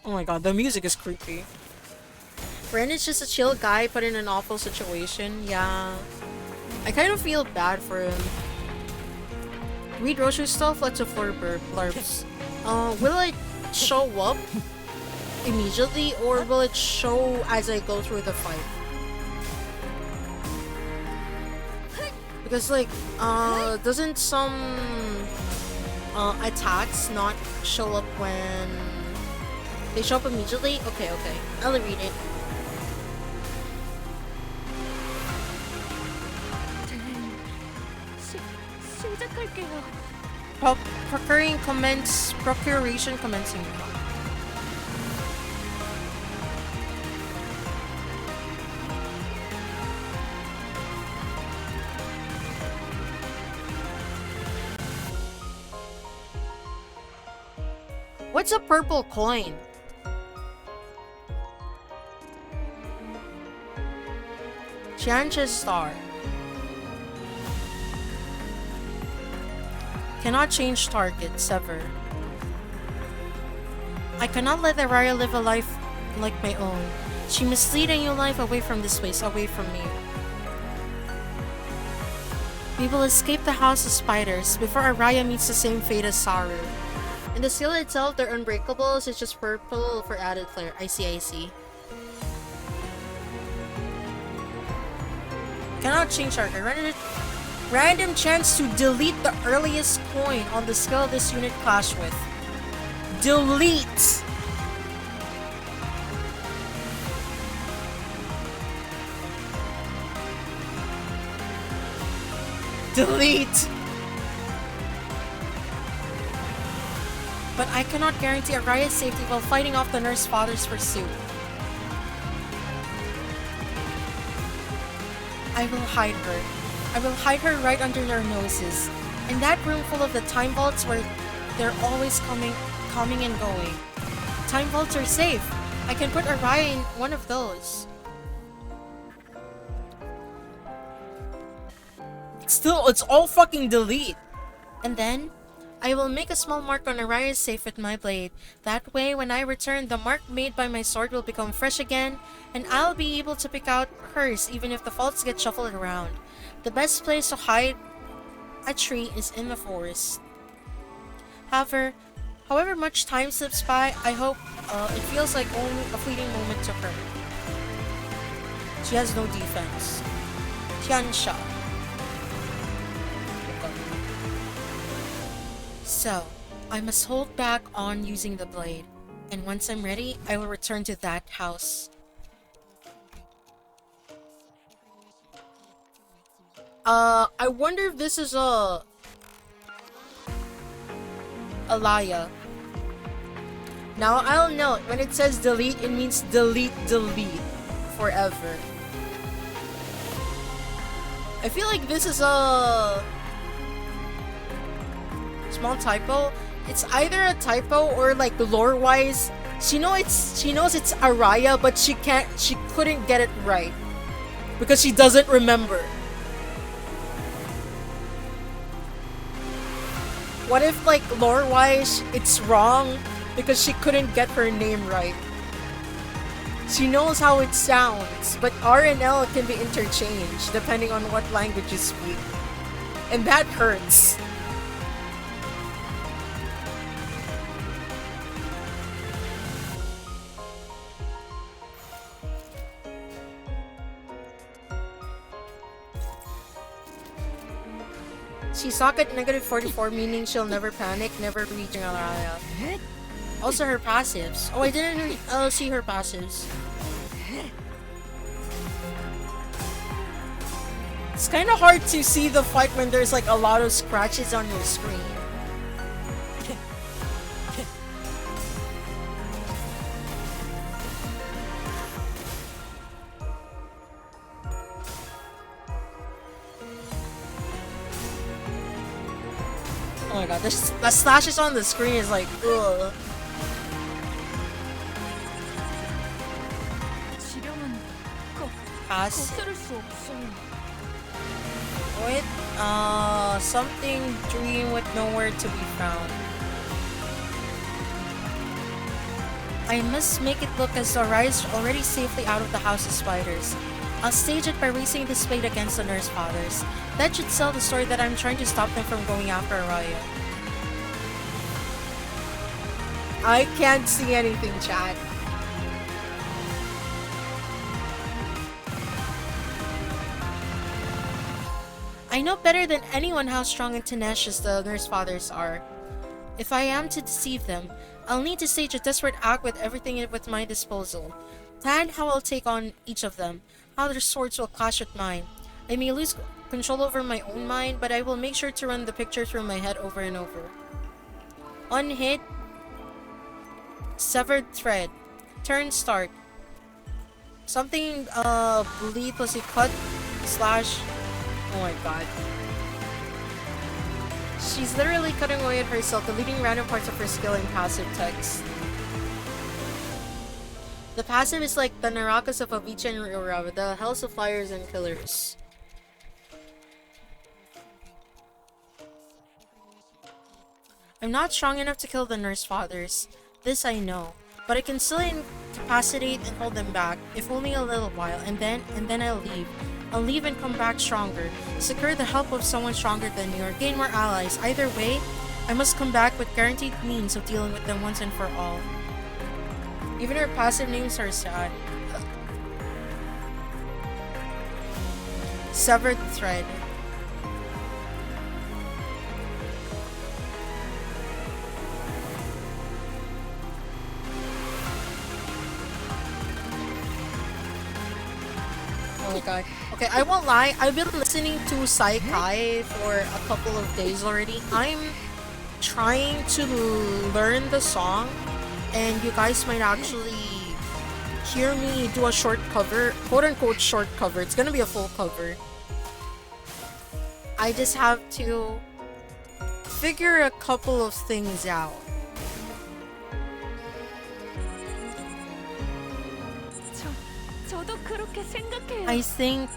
Oh my god, the music is creepy. Ren is just a chill guy put in an awful situation. Yeah. I kind of feel bad for him. Read Roshu's stuff, let's a blurbs. Will it show up immediately or will it show as I go through the fight? Because like, doesn't some attacks not show up when they show up immediately? Okay, I'll read it. Procuration commencing. What's a purple coin? Chiancha's star. Cannot change target, sever. I cannot let Araya live a life like my own. She must lead a new life away from this place, away from me. We will escape the house of spiders before Araya meets the same fate as Saru. In the seal itself, they're unbreakable, so it's just purple for added flair. I see. Cannot change target. Random chance to delete the earliest coin on the skill this unit clash with. Delete! Delete! But I cannot guarantee Araya's safety while fighting off the nurse father's pursuit. I will hide her. I will hide her right under their noses. In that room full of the time vaults where they're always coming and going. Time vaults are safe. I can put Araya in one of those. Still, it's all fucking delete. And then, I will make a small mark on Araya's safe with my blade. That way, when I return, the mark made by my sword will become fresh again, and I'll be able to pick out hers even if the faults get shuffled around. The best place to hide a tree is in the forest. However much time slips by, I hope it feels like only a fleeting moment to her. She has no defense. Tiansha. So, I must hold back on using the blade, and once I'm ready, I will return to that house. I wonder if this is Alaya. Now I'll note, when it says delete, it means delete forever. I feel like this is a small typo. It's either a typo or like lore-wise, she knows it's Araya, but she couldn't get it right because she doesn't remember. What if, like, lore-wise, it's wrong because she couldn't get her name right? She knows how it sounds, but R and L can be interchanged depending on what language you speak. And that hurts. She's socket -44, meaning she'll never panic, never reaching Alaya. Also her passives. Oh, I didn't see her passives. It's kind of hard to see the fight when there's like a lot of scratches on your screen. Oh my god, the slashes on the screen is like, ugh. Pass. Wait, something dream with nowhere to be found. I must make it look as though Araya's already safely out of the house of spiders. I'll stage it by racing this blade against the nurse fathers. That should sell the story that I'm trying to stop them from going after Araya. I can't see anything, chat. I know better than anyone how strong and tenacious the nurse fathers are. If I am to deceive them, I'll need to stage a desperate act with everything at my disposal. Plan how I'll take on each of them, how their swords will clash with mine. I may lose control over my own mind, but I will make sure to run the picture through my head over and over. Unhit. Severed thread. Turn start. Something bleed plus a cut slash. Oh my god. She's literally cutting away at herself, deleting random parts of her skill in passive text. The passive is like the Narakas of Avicii and Ryora, the Hells of Flyers and Killers. I'm not strong enough to kill the nurse fathers. This I know. But I can still incapacitate and hold them back, if only a little while, and then I'll leave. I'll leave and come back stronger. Secure the help of someone stronger than me, or gain more allies. Either way, I must come back with guaranteed means of dealing with them once and for all. Even her passive names are sad. Severed Thread. Oh my god. Okay, I won't lie. I've been listening to Saikai for a couple of days already. I'm trying to learn the song, and you guys might actually hear me do a short cover, quote-unquote short cover. It's gonna be a full cover. I just have to figure a couple of things out. I think...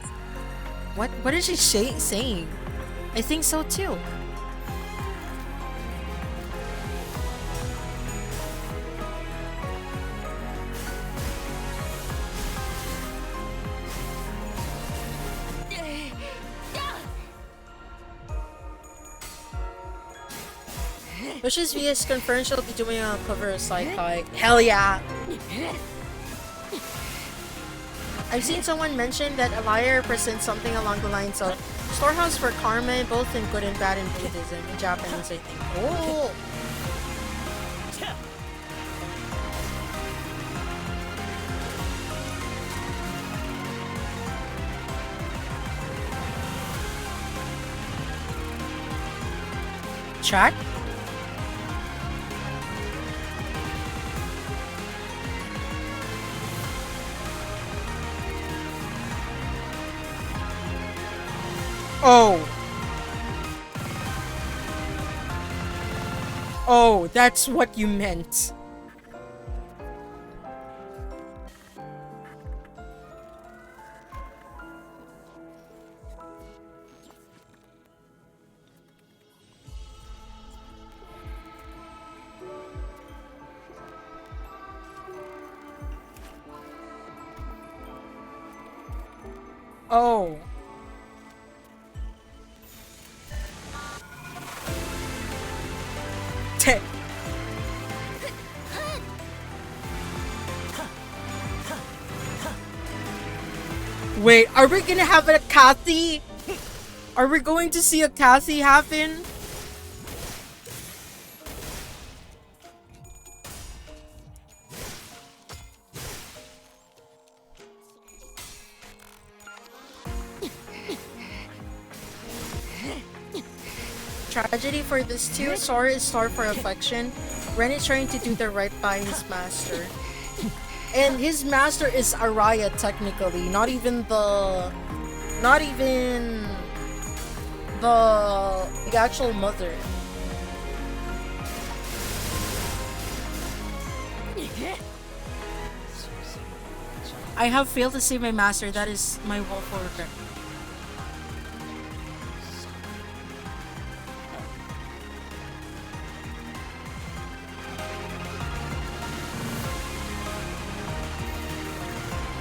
What is she saying? I think so too. Wishes VS confirmed she'll be doing a cover of Saikai. Hell yeah! I've seen someone mention that Alaya represents something along the lines of storehouse for karma, both in good and bad in Buddhism. In Japanese, I think. Oh! Chat? Oh. Oh, that's what you meant. Oh. Wait, are we gonna have a Kathy? Are we going to see a Kathy happen? Tragedy for this too. Sora is starved for affection. Ren is trying to do the right by his master. And his master is Araya technically, not even the actual mother. I have failed to save my master. That is my woeful regret.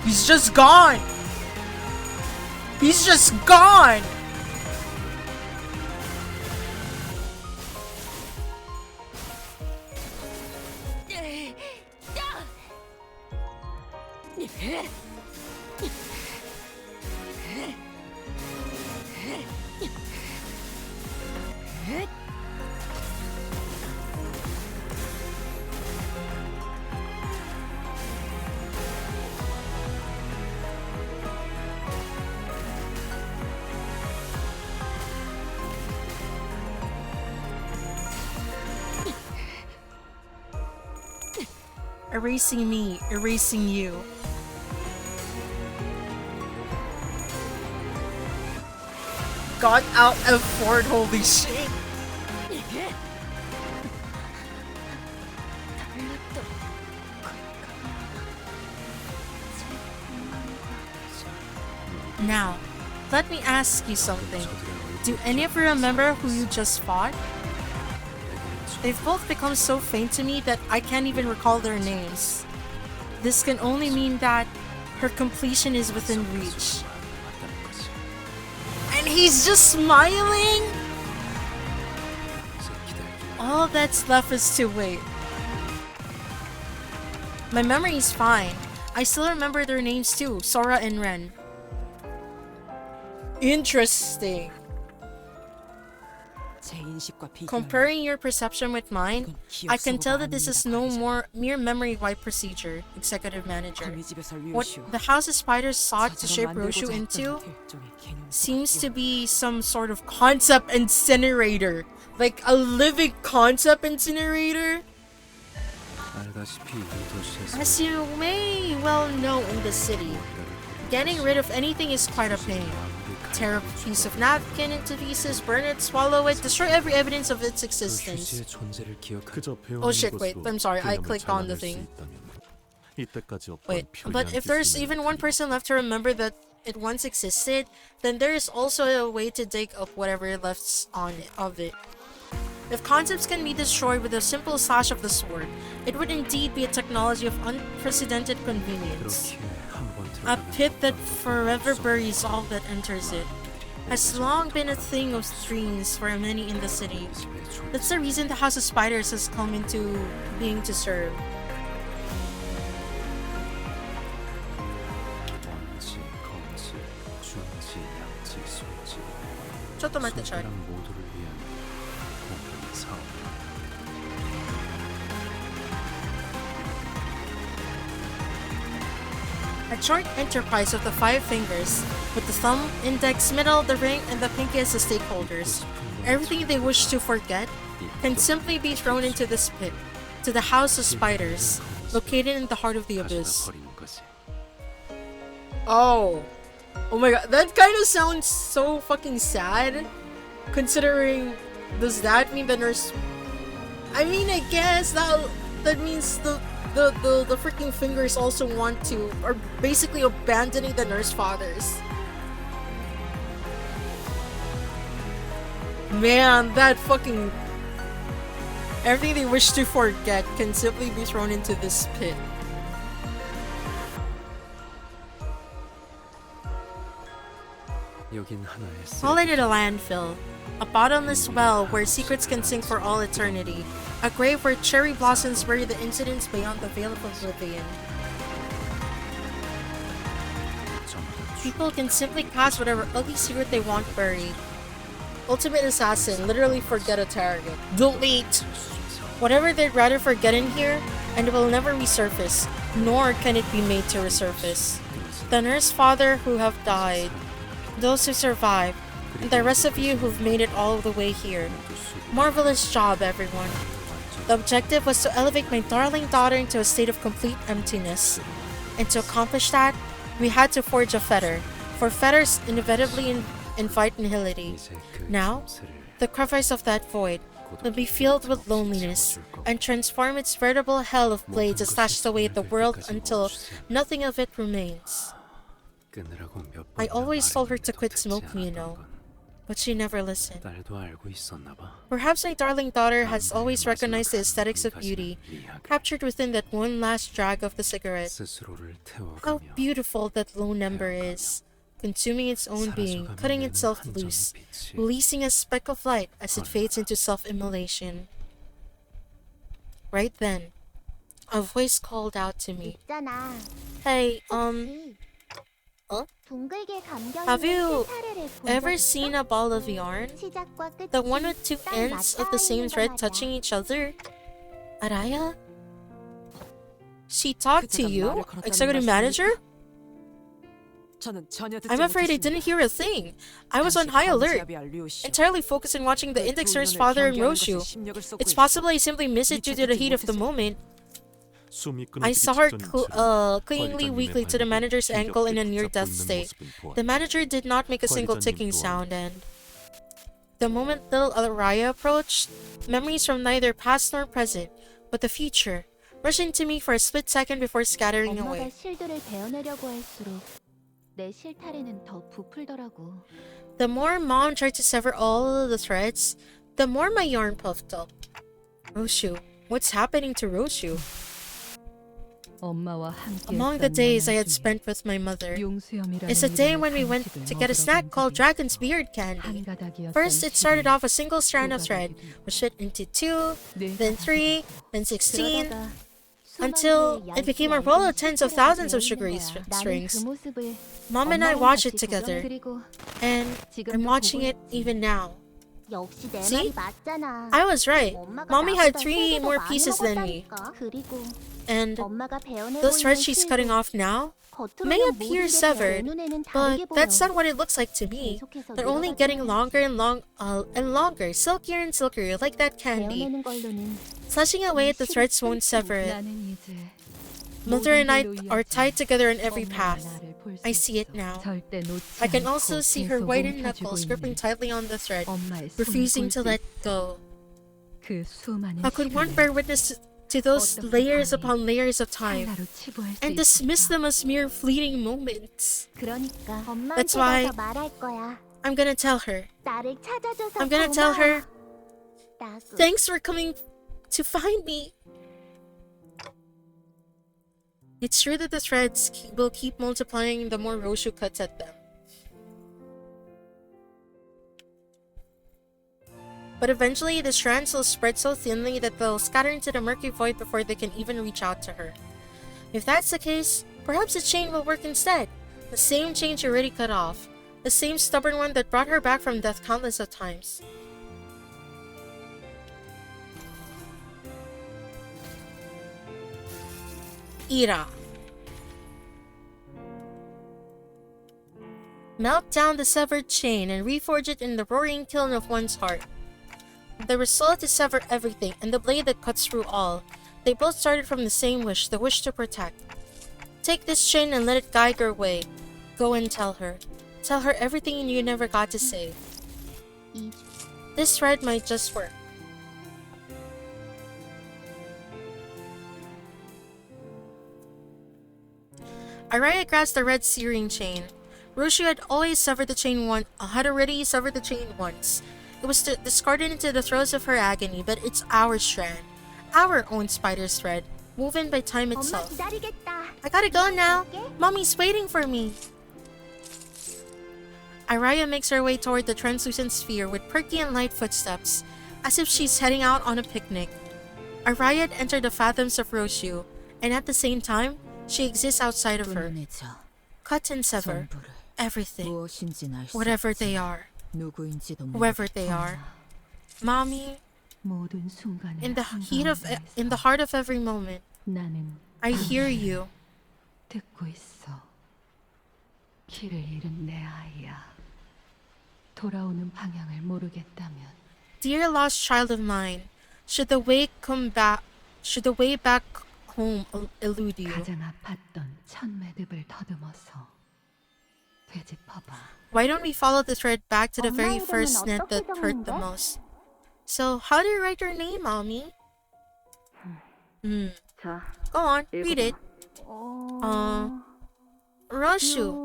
He's just gone! He's just gone! Erasing me, erasing you. Got out of Ford, holy shit. Now, let me ask you something. Do any of you remember who you just fought? They've both become so faint to me that I can't even recall their names. This can only mean that her completion is within reach. And he's just smiling? All that's left is to wait. My memory is fine. I still remember their names too, Sora and Ren. Interesting. Comparing your perception with mine, I can tell that this is no more mere memory-wide procedure, Executive Manager. What the House of Spiders sought to shape Roshu into seems to be some sort of concept incinerator. Like a living concept incinerator? As you may well know in the city, getting rid of anything is quite a pain. Tear a piece of napkin into pieces, burn it, swallow it, destroy every evidence of its existence. Oh shit, wait, I'm sorry, I clicked on the thing. Wait, but if there's even one person left to remember that it once existed, then there is also a way to dig up whatever left on it, of it. If concepts can be destroyed with a simple slash of the sword, it would indeed be a technology of unprecedented convenience. A pit that forever buries all that enters it has long been a thing of dreams for many in the city. That's the reason the House of Spiders has come into being to serve. A joint enterprise of the 5 fingers, with the thumb, index, middle, the ring, and the pinky as the stakeholders. Everything they wish to forget can simply be thrown into this pit, to the House of Spiders, located in the heart of the abyss. Oh my god, that kind of sounds so fucking sad, considering, does that mean the nurse... I mean, I guess that means the freaking fingers also want to, are basically abandoning the nurse fathers. Man, that fucking... Everything they wish to forget can simply be thrown into this pit. Call it a landfill. A bottomless well where secrets can sink for all eternity. A grave where cherry blossoms bury the incidents beyond the veil of oblivion. People can simply cast whatever ugly secret they want buried. Ultimate Assassin, literally forget a target. Delete! Whatever they'd rather forget in here, and it will never resurface, nor can it be made to resurface. The nurse father who have died, those who survived, and the rest of you who've made it all the way here. Marvelous job, everyone. The objective was to elevate my darling daughter into a state of complete emptiness. And to accomplish that, we had to forge a fetter, for fetters inevitably invite nihility. Now, the crevice of that void will be filled with loneliness, and transform its veritable hell of blades that slashes away the world until nothing of it remains. I always told her to quit smoking, you know, but she never listened. Perhaps my darling daughter has always recognized the aesthetics of beauty, captured within that one last drag of the cigarette. How beautiful that lone ember is, consuming its own being, cutting itself loose, releasing a speck of light as it fades into self-immolation. Right then, a voice called out to me. Hey, have you ever seen a ball of yarn? The one with 2 ends of the same thread touching each other? Araya? She talked to you, Executive Manager? I'm afraid I didn't hear a thing. I was on high alert, entirely focused on watching the index nurse father and Roshu. It's possible I simply missed it due to the heat of the moment. I saw her clinging weakly to the manager's ankle in a near-death state. The manager did not make a single ticking sound, and the moment little Araya approached, memories from neither past nor present, but the future, rushed into me for a split second before scattering away. 내 실타래는 더 부풀더라고. The more Mom tried to sever all the threads, the more my yarn puffed up. Roshu, what's happening to Roshu? Among the days I had spent with my mother is a day when we went to get a snack called Dragon's Beard candy. First, it started off a single strand of thread, which fit into 2, then 3, then 16, until it became a roll of tens of thousands of sugary strings. Mom and I watched it together, and I'm watching it even now. See? I was right. Mommy had 3 more pieces than me. And those threads she's cutting off now may appear severed, but that's not what it looks like to me. They're only getting longer and longer, silkier and silkier, like that candy. Slashing away at the threads won't sever it. Mother and I are tied together in every path. I see it now. I can also see her whitened knuckles gripping tightly on the thread, refusing to let go. How could one bear witness to those layers upon layers of time and dismiss them as mere fleeting moments? That's why I'm gonna tell her. I'm gonna tell her, thanks for coming to find me. It's true that the threads will keep multiplying the more Roshu cuts at them. But eventually, the strands will spread so thinly that they'll scatter into the murky void before they can even reach out to her. If that's the case, perhaps the chain will work instead. The same chain she already cut off. The same stubborn one that brought her back from death countless of times. Ira. Melt down the severed chain and reforge it in the roaring kiln of one's heart. The result is sever everything and the blade that cuts through all. They both started from the same wish, the wish to protect. Take this chain and let it guide your way. Go and tell her. Tell her everything you never got to say. This thread might just work. Araya grasped the red searing chain. Roshu had already severed the chain once. It was discarded into the throes of her agony, but it's our strand. Our own spider's thread, woven by time itself. I gotta go now. Mommy's waiting for me. Araya makes her way toward the translucent sphere with perky and light footsteps, as if she's heading out on a picnic. Araya had entered the fathoms of Roshu, and at the same time, she exists outside of her. Cut and sever everything, whatever they are, whoever they are. Mommy, in the heart of every moment, I hear you. Dear lost child of mine, should the way back home elude you, why don't we follow the thread back to the very first net that hurt the most? So, how do you write your name, Mommy? Go on, read it. Roshu.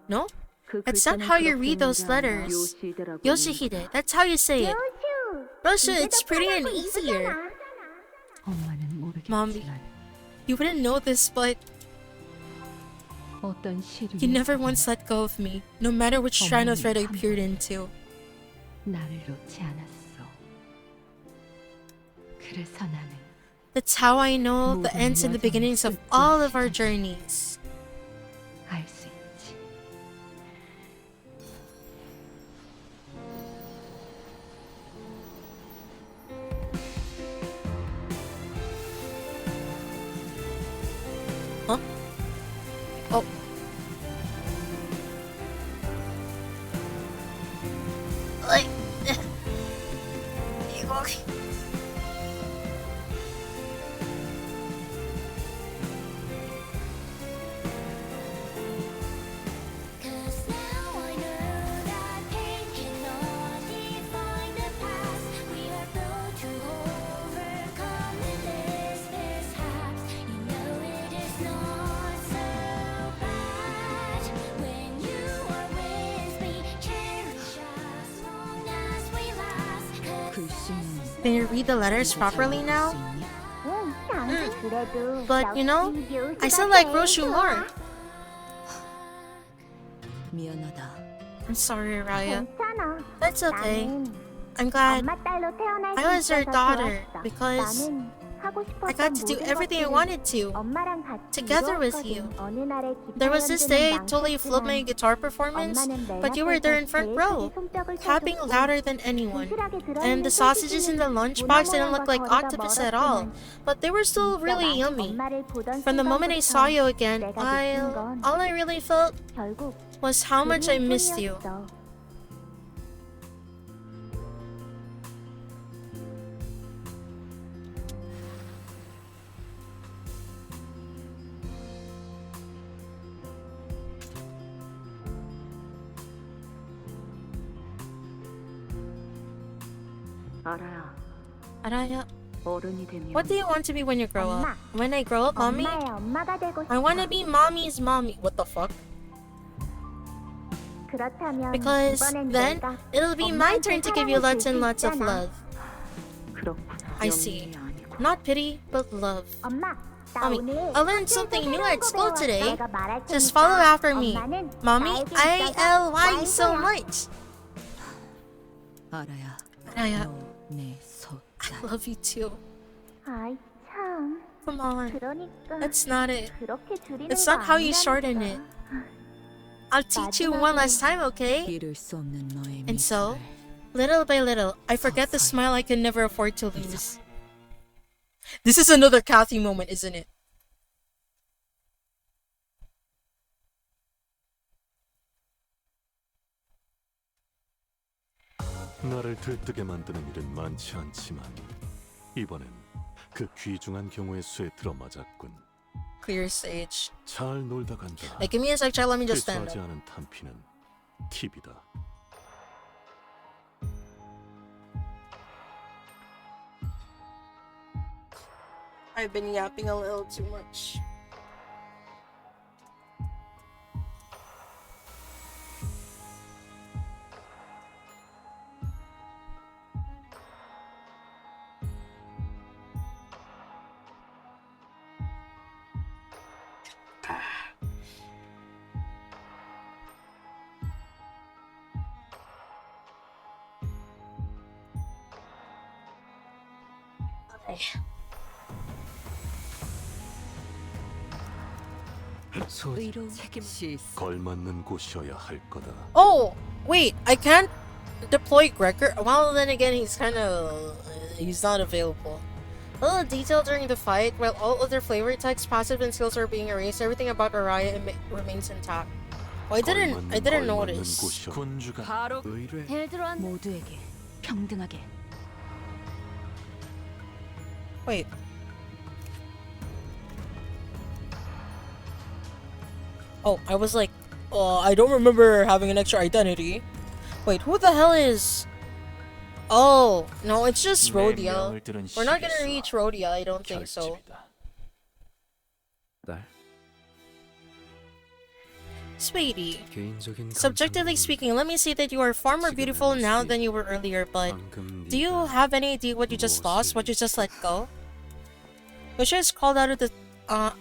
No? That's not how you read those letters. Yoshihide, that's how you say it. Roshu, it's prettier and easier. Mommy, you wouldn't know this, but you never once let go of me, no matter which strand of thread I peered into. That's how I know the ends and the beginnings of all of our journeys. Huh? Oh. Like, Can you read the letters properly now? But you know, I still like Roshu more. I'm sorry, Raya. That's okay. I'm glad I was your daughter because I got to do everything I wanted to, together with you. There was this day I totally flubbed my guitar performance, but you were there in front row, clapping louder than anyone. And the sausages in the lunchbox didn't look like octopus at all, but they were still really yummy. From the moment I saw you again, all I really felt was how much I missed you. Araya, what do you want to be when you grow up? When I grow up, mommy? I want to be mommy's mommy. What the fuck? Because then, it'll be my turn to give you lots and lots of love. I see. Not pity, but love. Mommy, I learned something new at school today. Just follow after me. Mommy, I-L-Y so much. Araya, I love you too. Come on. That's not it. It's not how you shorten it. I'll teach you one last time, okay? And so, little by little, I forget the smile I can never afford to lose. This is another Kathy moment, isn't it? 나를 들뜨게 만드는 일은 많지 않지만 이번엔 그 귀중한 경우의 수에 들어맞았군. Clear stage. 잘 놀다 간다. Hey, give me a sec, child. Let me just stand up. 실수하지 않은 탄피는 팁이다. I've been yapping a little too much. 걸맞는 곳이어야 할 거다. Oh, wait, I can't deploy Gregor? Well, then again, he's not available. A little detail during the fight, while all other flavor text, passive, and skills are being erased, everything about Araya remains intact. Oh, I didn't notice. 모두에게 평등하게. Wait. Oh, I was like, I don't remember having an extra identity. Wait, who the hell is... Oh, no, it's just Rhodia. We're not gonna reach Rhodia, I don't think so. Sweetie, subjectively speaking, let me say that you are far more beautiful now than you were earlier, but do you have any idea what you just lost, what you just let go? Wisha is called out of the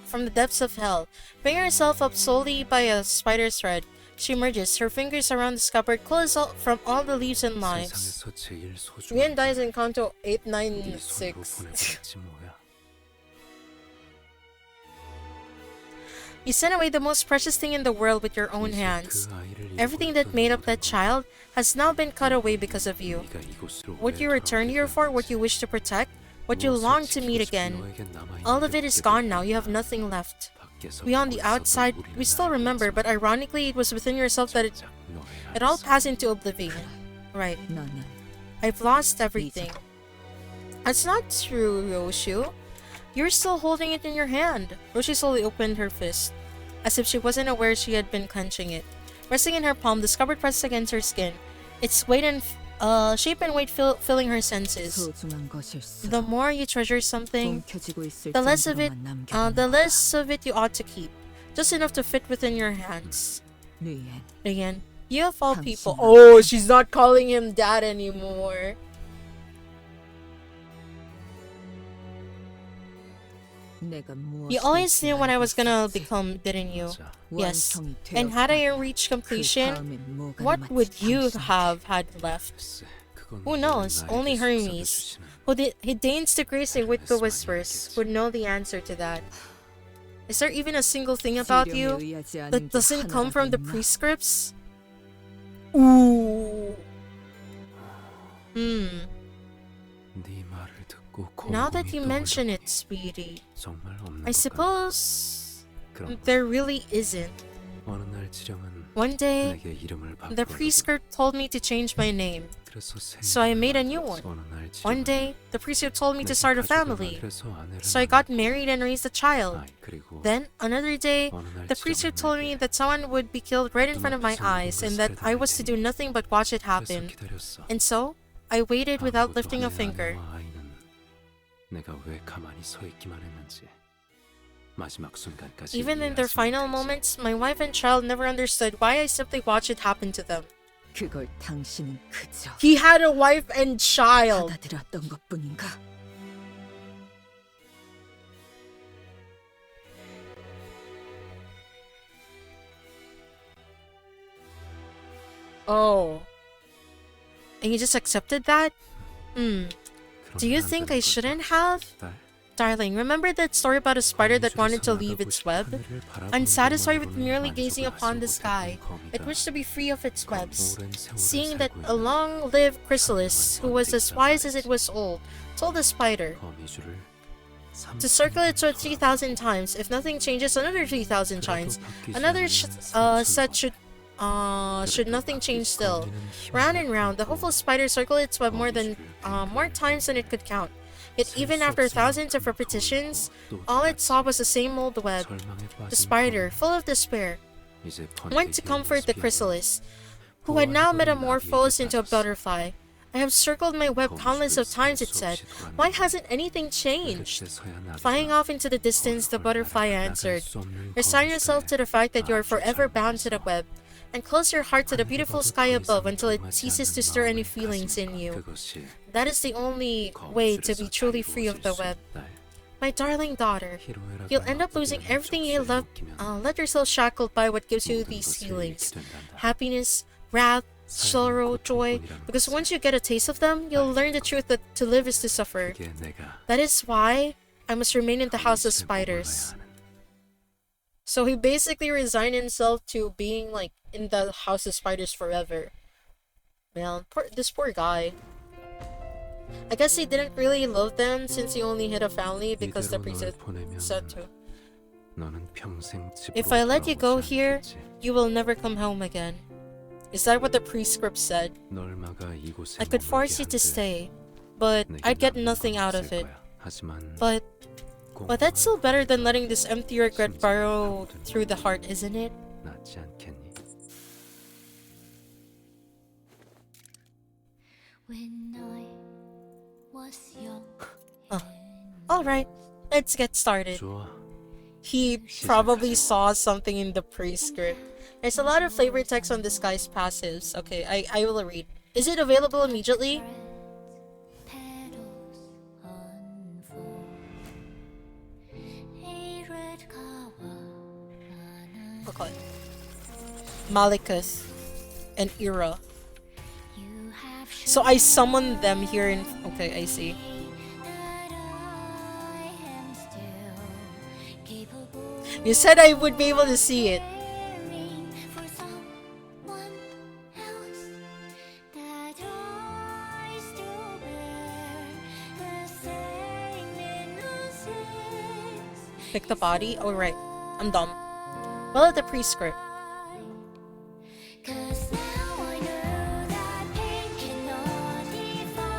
from the depths of hell, bringing herself up solely by a spider's thread. She emerges, her fingers around the scabbard close from all the leaves and lives. Rian dies in Canto 896. You sent away the most precious thing in the world with your own hands. Everything that made up that child has now been cut away because of you. What you returned here for, what you wish to protect, what you long to meet again, all of it is gone now. You have nothing left. We on the outside, we still remember, but ironically, it was within yourself that it all passed into oblivion. Right. I've lost everything. That's not true, Roshu. You're still holding it in your hand. Roshi slowly opened her fist, as if she wasn't aware she had been clenching it. Resting in her palm, the scabbard pressed against her skin, its weight and shape and weight filling her senses. The more you treasure something, the less of it you ought to keep. Just enough to fit within your hands. Rian, you of all people. Oh, she's not calling him dad anymore. You always knew what I was gonna become, didn't you? Yes. And had I reached completion, what would you have had left? Who knows? Only Hermes, who deigns to grace it with the whispers, would know the answer to that. Is there even a single thing about you that doesn't come from the prescripts? Ooh. Now that you mention it, sweetie, I suppose there really isn't. One day, the prescript told me to change my name, so I made a new one. One day, the prescript told me to start a family, so I got married and raised a child. Then, another day, the prescript told me that someone would be killed right in front of my eyes and that I was to do nothing but watch it happen. And so, I waited without lifting a finger. Even in their final moments, my wife and child never understood why I simply watched it happen to them. He had a wife and child! Oh. And you just accepted that? Do you think I shouldn't have? Darling, remember that story about a spider that wanted to leave its web? Unsatisfied with merely gazing upon the sky, it wished to be free of its webs. Seeing that a long-lived chrysalis, who was as wise as it was old, told the spider to circle its web 3,000 times. If nothing changes, another 3,000 times. Another set should nothing change still. Round and round, the hopeful spider circled its web more times than it could count. Yet even after thousands of repetitions, all it saw was the same old web. The spider, full of despair, went to comfort the chrysalis, who had now metamorphosed into a butterfly. I have circled my web countless of times, it said. Why hasn't anything changed? Flying off into the distance, the butterfly answered, resign yourself to the fact that you are forever bound to the web, and close your heart to the beautiful sky above until it ceases to stir any feelings in you. That is the only way to be truly free of the web. My darling daughter, you'll end up losing everything you love. Let yourself shackled by what gives you these feelings. Happiness, wrath, sorrow, joy, because once you get a taste of them, you'll learn the truth that to live is to suffer. That is why I must remain in the house of spiders. So he basically resigned himself to being like in the house of spiders forever. Man, this poor guy. I guess he didn't really love them since he only had a family because the priest said to. If I let you go here, you will never come home again. Is that what the prescript said? I could force you to stay, but I'd get nothing out of it. But that's still better than letting this empty regret burrow through the heart, isn't it? Alright, let's get started. He probably saw something in the prescript. There's a lot of flavor text on this guy's passives. Okay, I will read. Is it available immediately? Okay. Malikuth and Ira. So I summoned them here in... Okay, I see. You said I would be able to see it. Pick the body? Oh, right. I'm dumb. Well, at the prescript.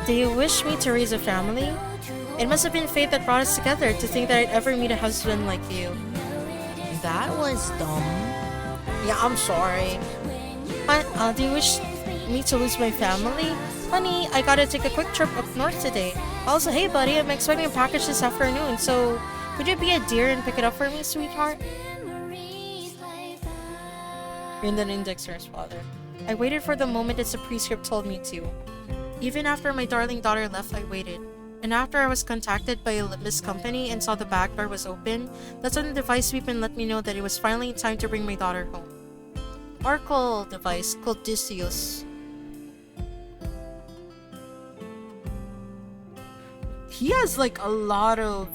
Do you wish me to raise a family? It must have been fate that brought us together to think that I'd ever meet a husband like you. That was dumb. Yeah, I'm sorry. Do you wish me to lose my family? Honey, I gotta take a quick trip up north today. Also, hey buddy, I'm expecting a package this afternoon, so would you be a dear and pick it up for me, sweetheart? You're the indexer's father. I waited for the moment as the prescript told me to. Even after my darling daughter left, I waited. And after I was contacted by a Limbus company and saw the back door was open, that's when the device sweeping let me know that it was finally time to bring my daughter home. Oracle device, Cultisius. He has like a lot of...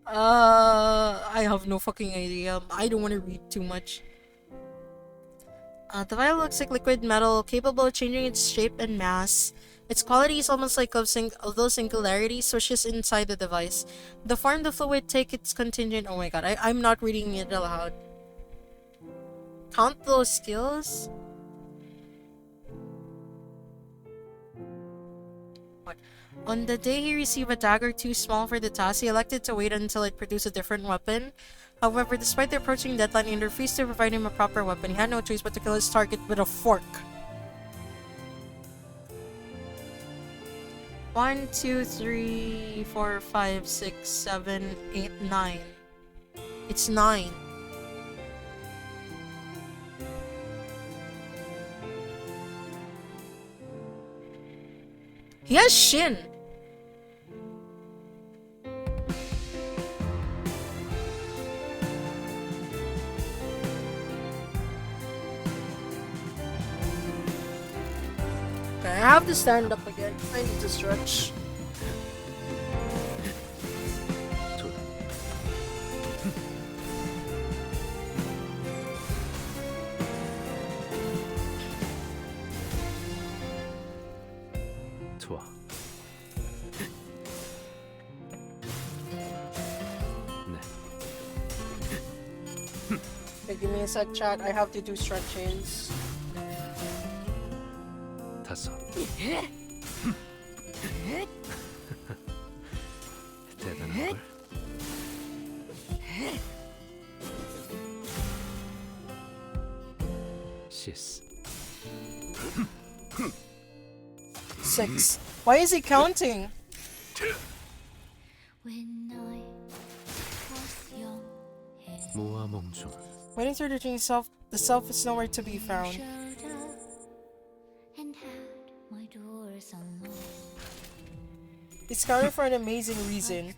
I have no fucking idea. I don't want to read too much. The vial looks like liquid metal, capable of changing its shape and mass. Its quality is almost like of those singularities switches inside the device. The form the fluid take its contingent... Oh my god, I'm not reading it aloud. Count those skills? What? On the day he received a dagger too small for the task, he elected to wait until it produced a different weapon. However, despite the approaching deadline, he refused to provide him a proper weapon. He had no choice but to kill his target with a fork. 1, 2, 3, 4, 5, 6, 7, 8, 9. It's 9. He has Shin. I have to stand up again. I need to stretch. 좋아. 네. Okay, give me a sec, chat. I have to do stretches. 5. 대단한걸? 6. 6. Why is he counting? 모아몽중. Waiting through the dream self, the self is nowhere to be found. It's scouted for an amazing reason.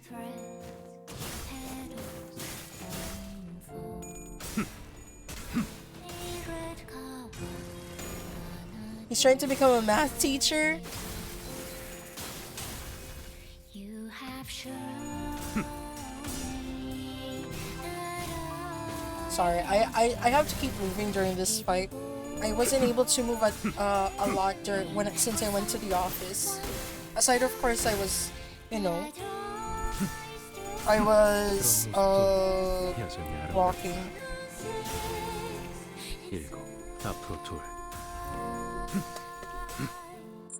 He's trying to become a math teacher. Sorry, I have to keep moving during this fight. I wasn't able to move a lot since I went to the office. Aside, of course, I was, you know, I was walking. 7. 앞으로 2.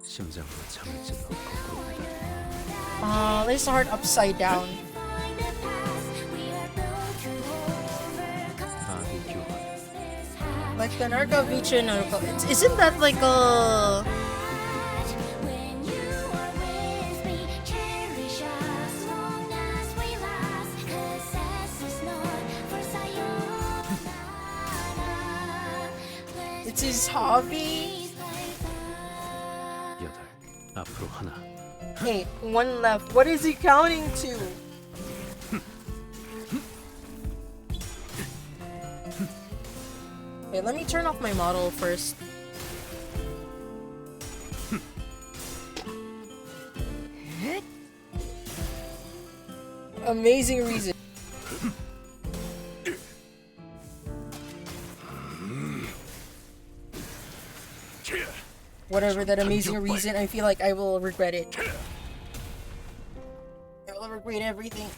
심장으로 잠을 찔러 거꾸로 가다. Let's start upside down. Like the Narco Vicha Narco. Isn't that like a... It's his hobby? 8. 앞으로 하나. Hey, 1 left. What is he counting to? Okay, let me turn off my model first. Amazing reason. Whatever that amazing reason, I feel like I will regret it. I will regret everything.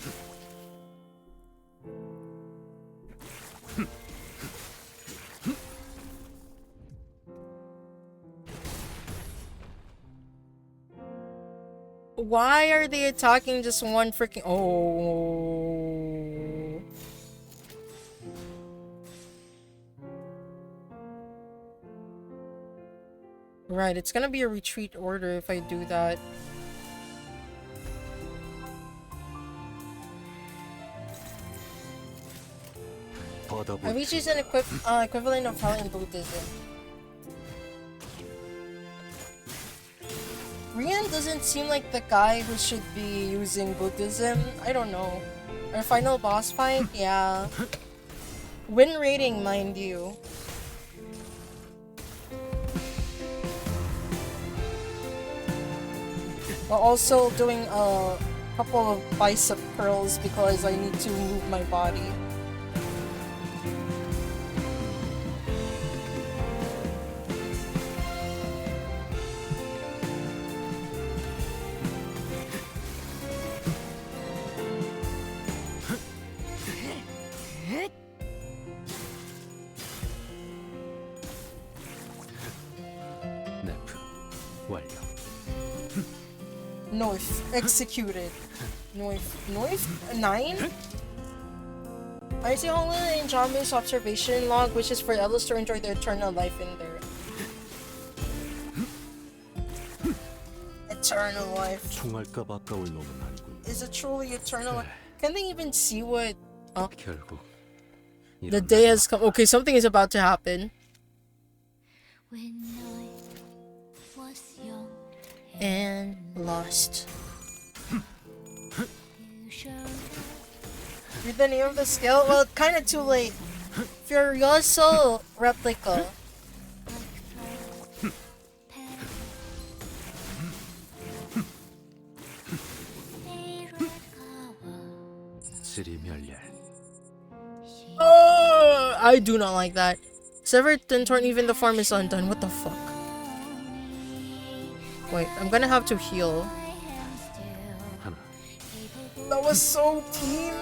Why are they attacking just one freaking... Oh. Right, it's gonna be a retreat order if I do that. Avicii is an equivalent of hell in Buddhism. Rian doesn't seem like the guy who should be using Buddhism. I don't know. Our final boss fight? Yeah. Win rating, mind you. While also doing a couple of bicep curls because I need to move my body. North. Executed. North? 9? I see Honglin in Jambu's observation log, which is for elders to enjoy their eternal life in there. Eternal life. Is it truly eternal? Can they even see what... Oh. The day has come. Okay, something is about to happen. And lost. Read the name of the skill? Well, kinda too late. Furioso Replica. Oh, I do not like that. Severed and torn, even the farm is undone. What the fuck? Wait, I'm gonna have to heal. That was so team.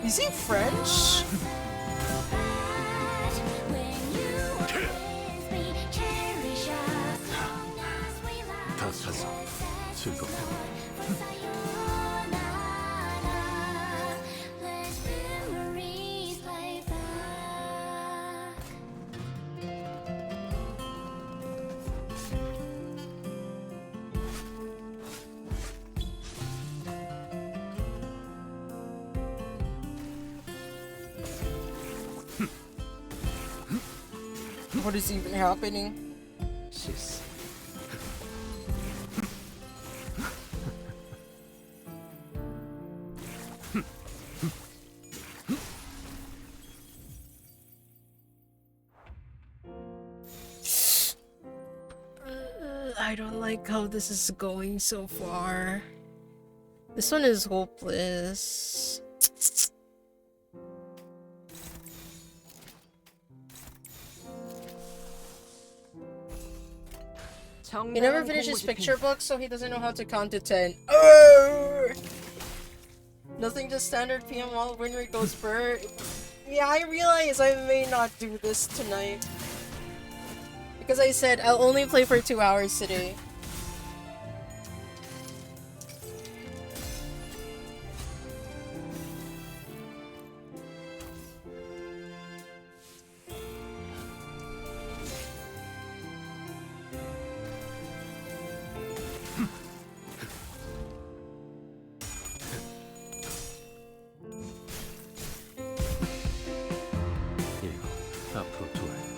Is he French? What is even happening? I don't like how this is going so far. This one is hopeless. He never finished his picture book, so he doesn't know how to count to 10. Nothing, just standard PM while win rate goes per. Yeah, I realize I may not do this tonight. Because I said I'll only play for 2 hours today.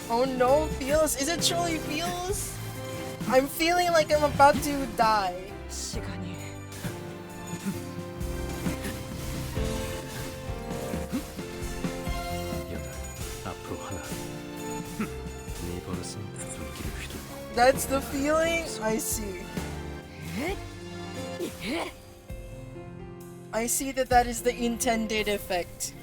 Oh no, feels? Is it truly feels? I'm feeling like I'm about to die. That's the feeling? I see. I see that is the intended effect.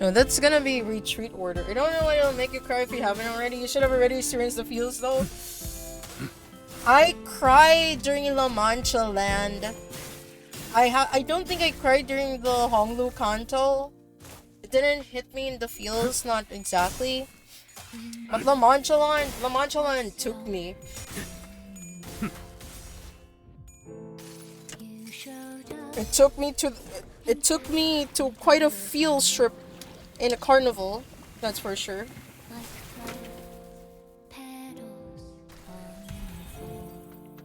No, that's gonna be retreat order. I don't know why it'll make you cry if you haven't already. You should have already experienced the feels though. I cried during La Mancha Land. I don't think I cried during the Honglu Canto. It didn't hit me in the feels, not exactly. But La Manchalan took me. It took me to quite a field trip in a carnival, that's for sure.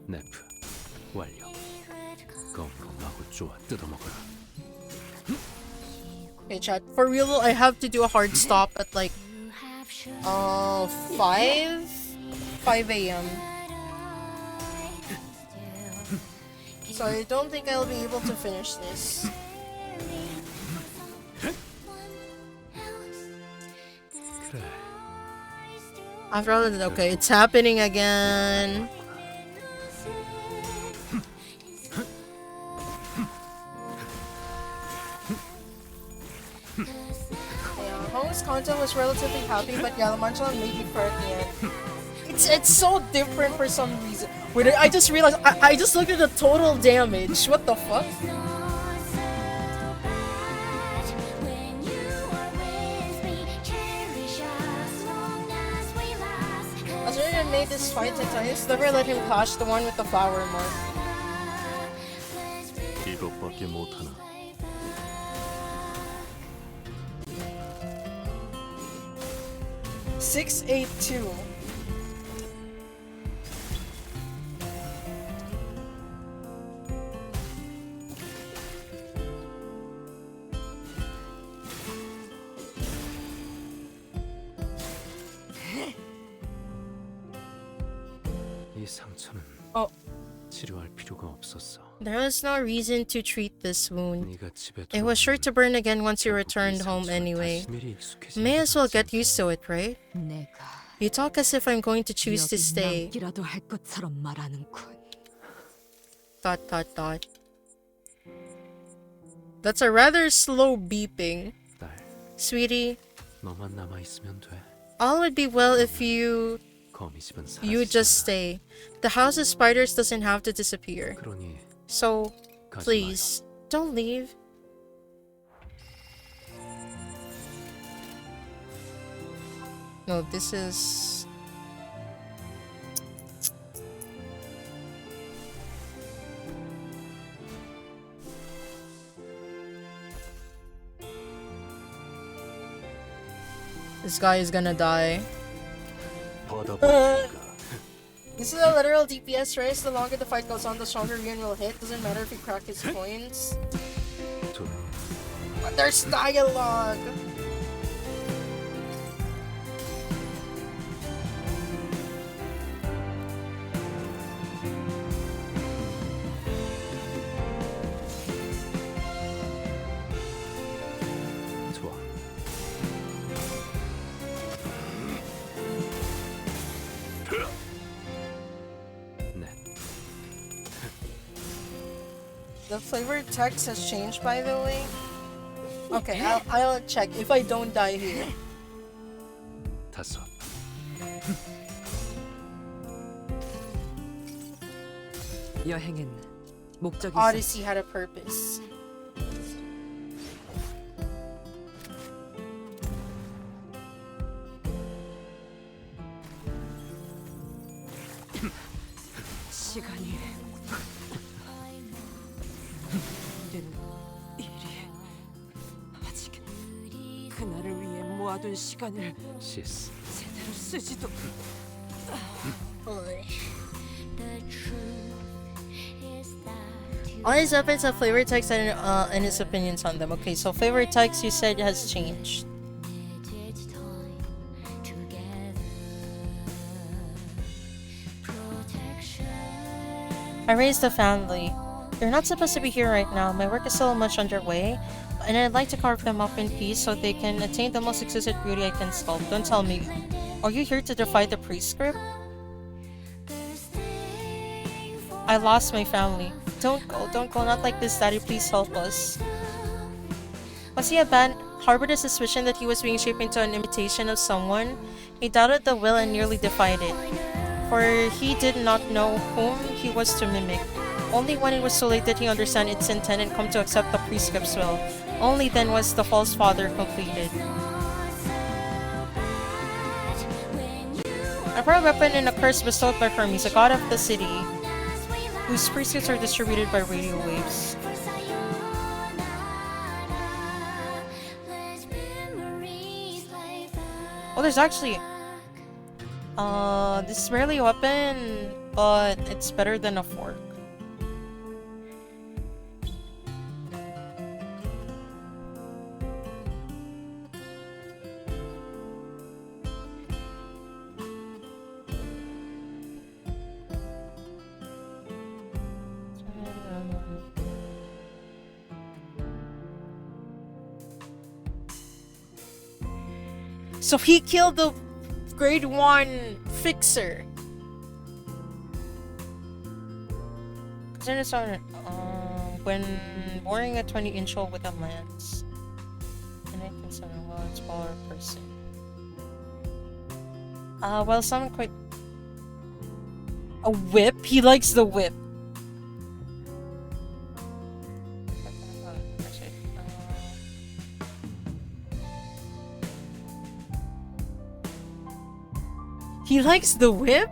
네프 완료. 건강하고 좋아 뜯어먹어라. Okay, chat. For real, I have to do a hard stop at like 5 a.m. So I don't think I'll be able to finish this. After all of that, okay, it's happening again. Yeah, Hong's content was relatively happy, but yeah, Manchalan made me cry at the end. It's so different for some reason. Wait, I just realized I just looked at the total damage. What the fuck? As Raiden made this fight times, never let him clash the one with the flower mark. 이것밖에 못하나. 682. 이 상처는 치료할 필요가 없었어. There was no reason to treat this wound. 네가 집에 It was sure to burn again once you returned home anyway. May as well get used to it, right? You talk as if I'm going to choose to stay. ... That's a rather slow beeping. 딸, Sweetie, 너만 남아 있으면 돼. all would be well if you you just stay. The house of spiders doesn't have to disappear. 그러니 So, please, don't leave. No, this is... This guy is gonna die. This is a literal DPS race. The longer the fight goes on, the stronger Ryun will hit. Doesn't matter if you crack his coins. But there's dialogue! The flavored text has changed, by the way. Okay, I'll check if I don't die here. 다섯. 여행은 목적이 Odyssey had a purpose. 시간이 아직 그날을 위해 모아둔 시간을 시스. 제대로 쓰지도. All his weapons have flavor text and his opinions on them. Okay, so flavor text you said has changed. I raised a family. They're not supposed to be here right now. My work is still much underway, and I'd like to carve them up in peace so they can attain the most exquisite beauty I can sculpt. Don't tell me. Are you here to defy the prescript? I lost my family. Don't go, not like this, Daddy, please help us. Was he harbored a suspicion that he was being shaped into an imitation of someone? He doubted the will and nearly defied it, for he did not know whom he was to mimic. Only when it was too late did he understand its intent and come to accept the prescript's will. Only then was the false father completed. A pearl weapon and a curse bestowed by Hermes, a god of the city, whose prescripts are distributed by radio waves. Oh, there's actually... this is barely a weapon, but it's better than a fork. So he killed the grade 1 fixer. When boring a 20-inch hole with a lance. And I consider a smaller person. Well, someone quite... A whip? He likes the whip. He likes the whip?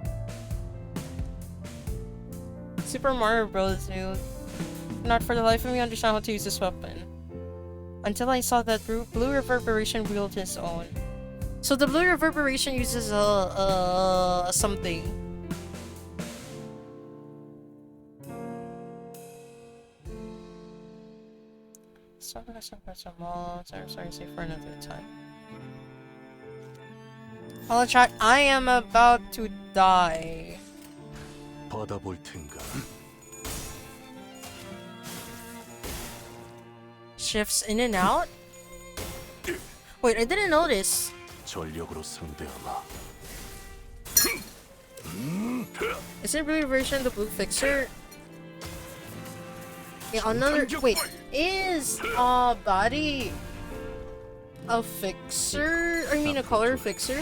Super Mario Bros. Dude. Not for the life of me understand how to use this weapon. Until I saw that blue reverberation wield his own. So the blue reverberation uses something. Sorry, say for another time. Hello chat, I am about to die. 받아볼 텐가. Shifts in and out? Wait, I didn't notice. 전력으로 상대하마. Isn't blue version the blue fixer? Yeah, another wait, is body a fixer? I mean a color fixer?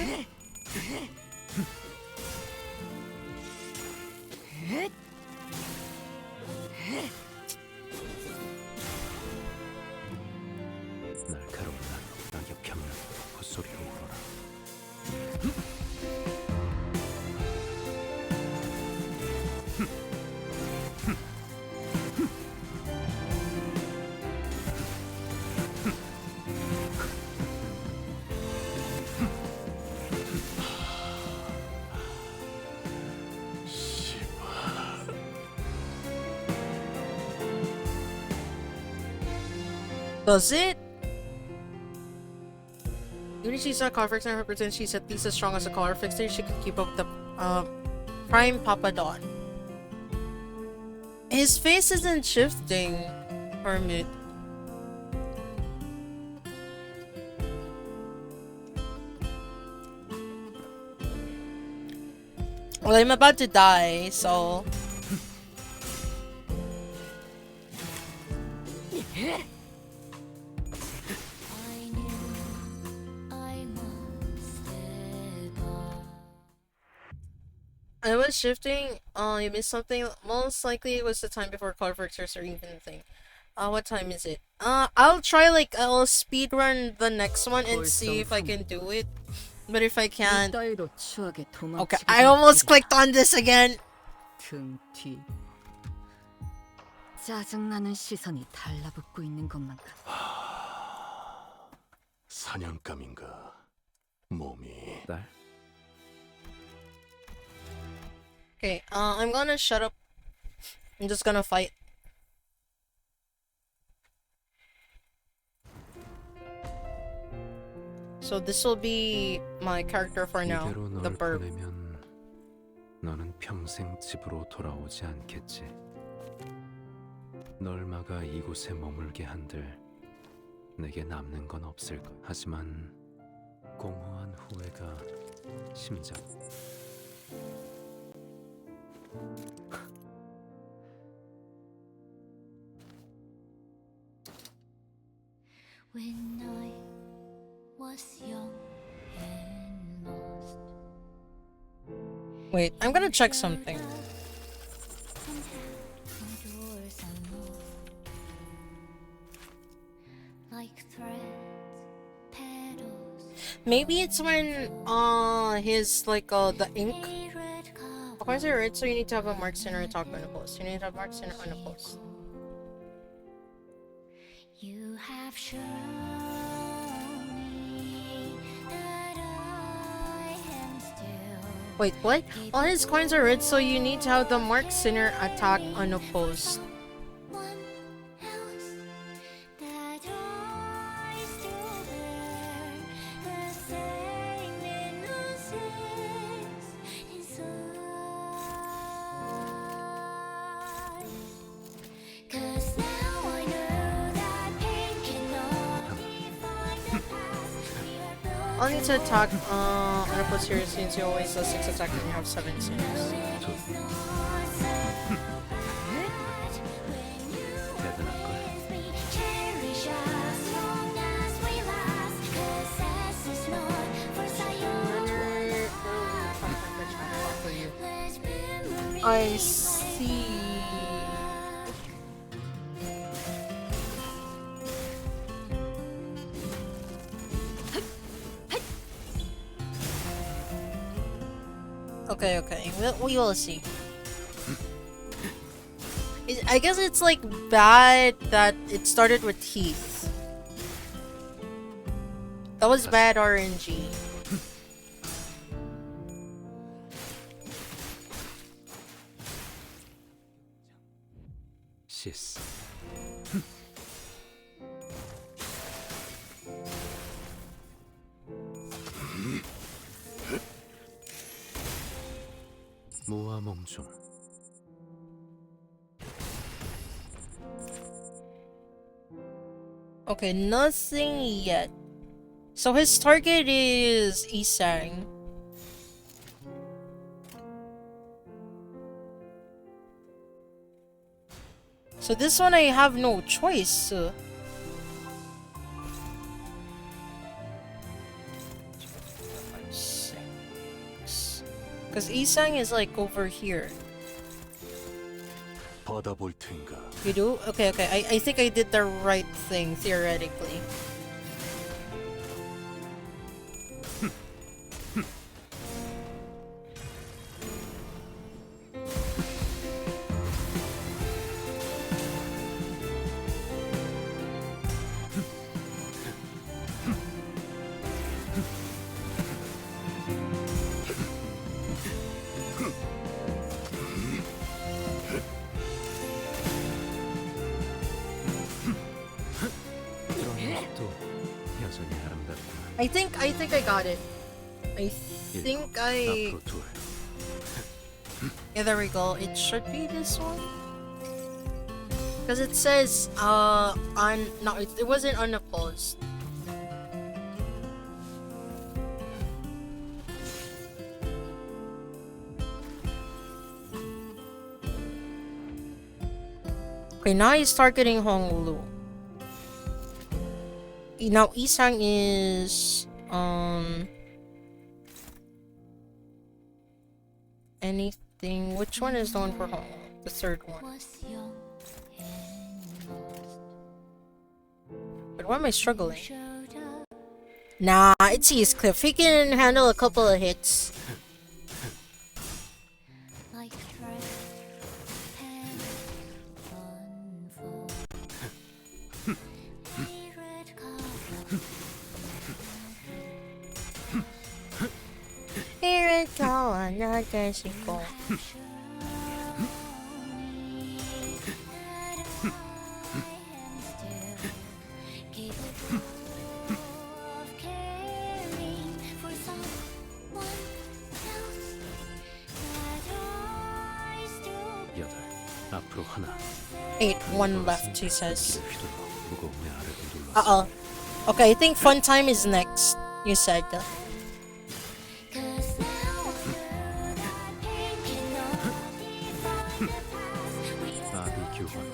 날카로운 낙엽 향연 헛소리로 울어라. Does it? Even if she's not color fixer, her pretend she's at least as strong as a color fixer, she could keep up with the prime Papa Don. His face isn't shifting, Hermit. Well, I'm about to die, so... I was shifting. You missed something. Most likely it was the time before color fixers or even the thing. What time is it? I'll try I'll speedrun the next one and see if I can do it. But if I can't... Okay, I almost clicked on this again. 짜증나는 시선이 달라붙고 있는 것만 사냥감인가 몸이. Okay, I'm gonna shut up. I'm just gonna fight. So this will be my character for now, the burp. 너는 평생 집으로 돌아오지 않겠지. 널 막아 이곳에 머물게 한들 내게 남는 건 없을 것. 하지만 공허한 후회가 심장. When I was young and lost. Wait, I'm gonna check something. Maybe it's when his like the ink. Of course, you're right. So you need to have a mark center attack on a post. You need to have mark center on a post. You have shown me that I am still. Wait, what? All his coins are red, so you need to have the mark center attack on a post. One else that I still bear the same innocence inside. 'Cause now I know that pain cannot define the past. We are both I'll need to attack on a post here since you always do 6 attack and you have 7 centers. not so bad when you 대단한 걸. cherish as long as we last. 'Cause this is not for Sayonanii. Let's memories I see. Okay. We will see. I guess it's like bad that it started with teeth. That was bad RNG. 시스. 모아 몽중. Okay, nothing yet. So his target is Isang. So this one I have no choice. Because Isang is like over here. 받아볼 텐가. You do? Okay. I think I did the right thing, theoretically. I think I got it. I think I... 앞으로 둘. Yeah, there we go. It should be this one. Because it says, on... No, it wasn't on the post. Okay, now he's targeting Honolulu. Now Isang is anything. Which one is the one for Honolulu? The third one. was young and lost. But why am I struggling? Showed up Nah, it's East Cliff. He can handle a couple of hits. like thread unfold. A red carpet Here it go, another sequel. have shown me that I am still capable of caring for someone else. That I still 여덟. 앞으로 하나. 8, 1 left, he says. 길을 휘둘러 무거운 내 아래로 눌렀어. Uh-oh. Okay, I think fun time is next. You said. Cause now I know that pain cannot define the past. We are 나비 교환.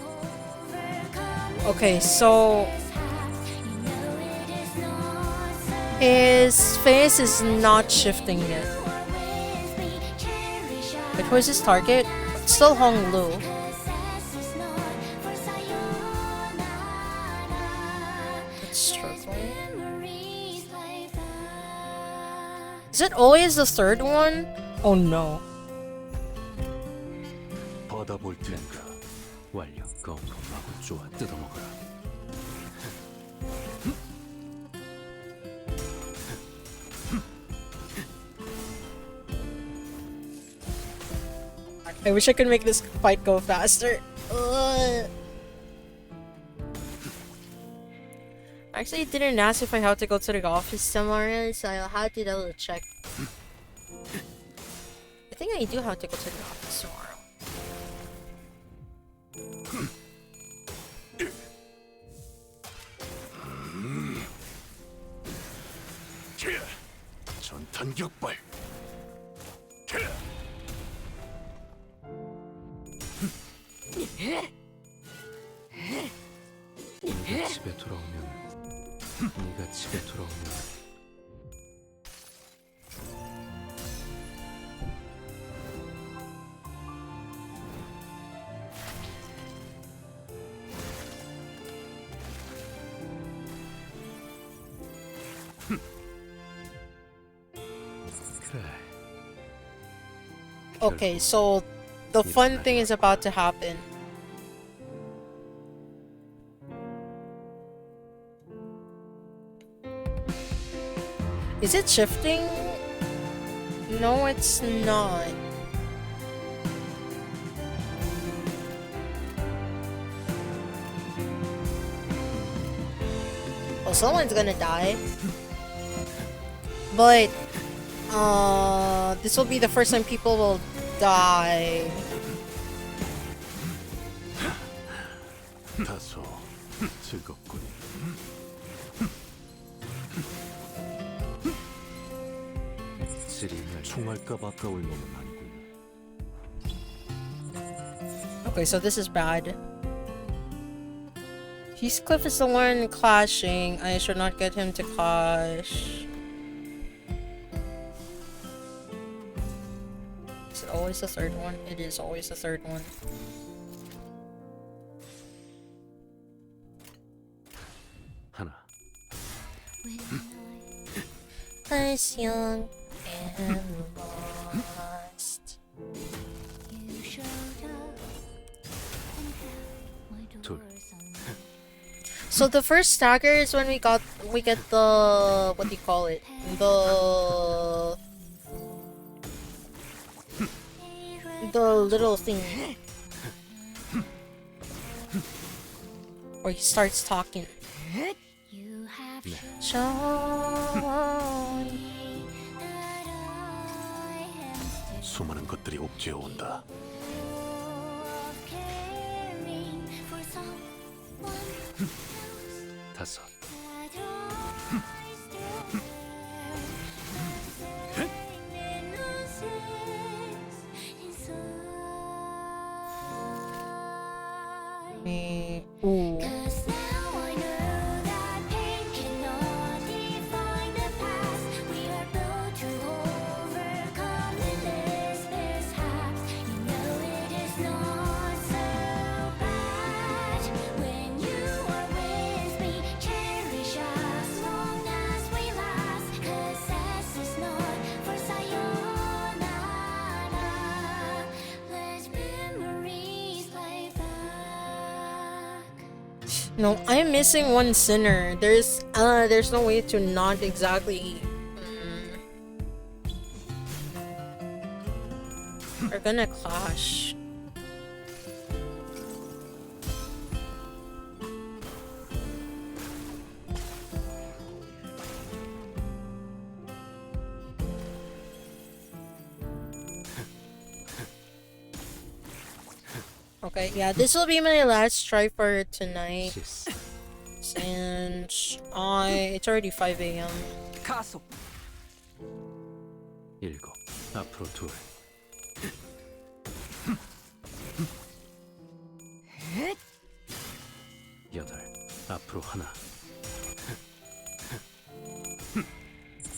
overcome Okay, so this past. You know it is not so. his face is not shifting yet. You are with me, cherish us. But who's his target? Still Honolulu. Cause this is not for Sayonara. It's struggling. Memories play fast. Is it always the third one? Oh no. 받아볼 테니까 완료. 검고 마구 쪼아 뜯어먹어라. I wish I could make this fight go faster. Ugh. Actually, it didn't ask if I had to go to the office tomorrow, so I had to double check. I think I do have to go to the office tomorrow. 전탄격발. 네가 집에 돌아오면 네가 집에 돌아오면 그래. Okay, so the fun thing is about to happen. Is it shifting? No, it's not. Well, someone's gonna die. But, this will be the first time people will die. 다소 즐겁군. 지리멸 총알값 아까울 놈은 아니군. Okay, so this is bad. Heathcliff is the one clashing. I should not get him to clash. Is it always the third one? It is always the third one. 하나. I was young and lost. 둘. So the first stagger is when we get the, what do you call it? The little thing. Where he starts talking. 수많은 것들이 옥죄어 온다. 다섯. Ooh. No, I'm missing one sinner. There's no way to not exactly. We're gonna clash. Okay, yeah, this will be my last try for tonight. Since it's already 5 a.m. 가속. 일곱. 앞으로 둘. 여덟. 앞으로 하나.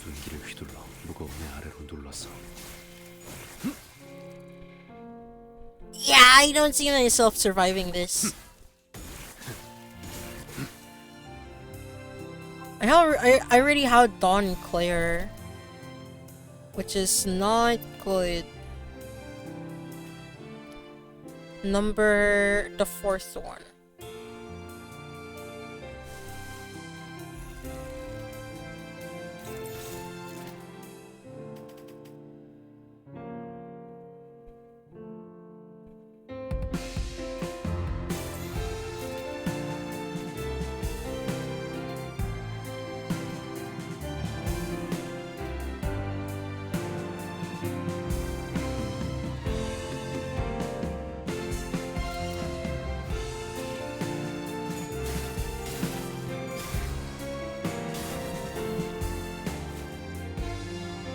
눈길을 휘둘러 무거운 내 아래로 눌렀어. Yeah, I don't see myself surviving this. I already had Dawn Claire. which is not good. The fourth one.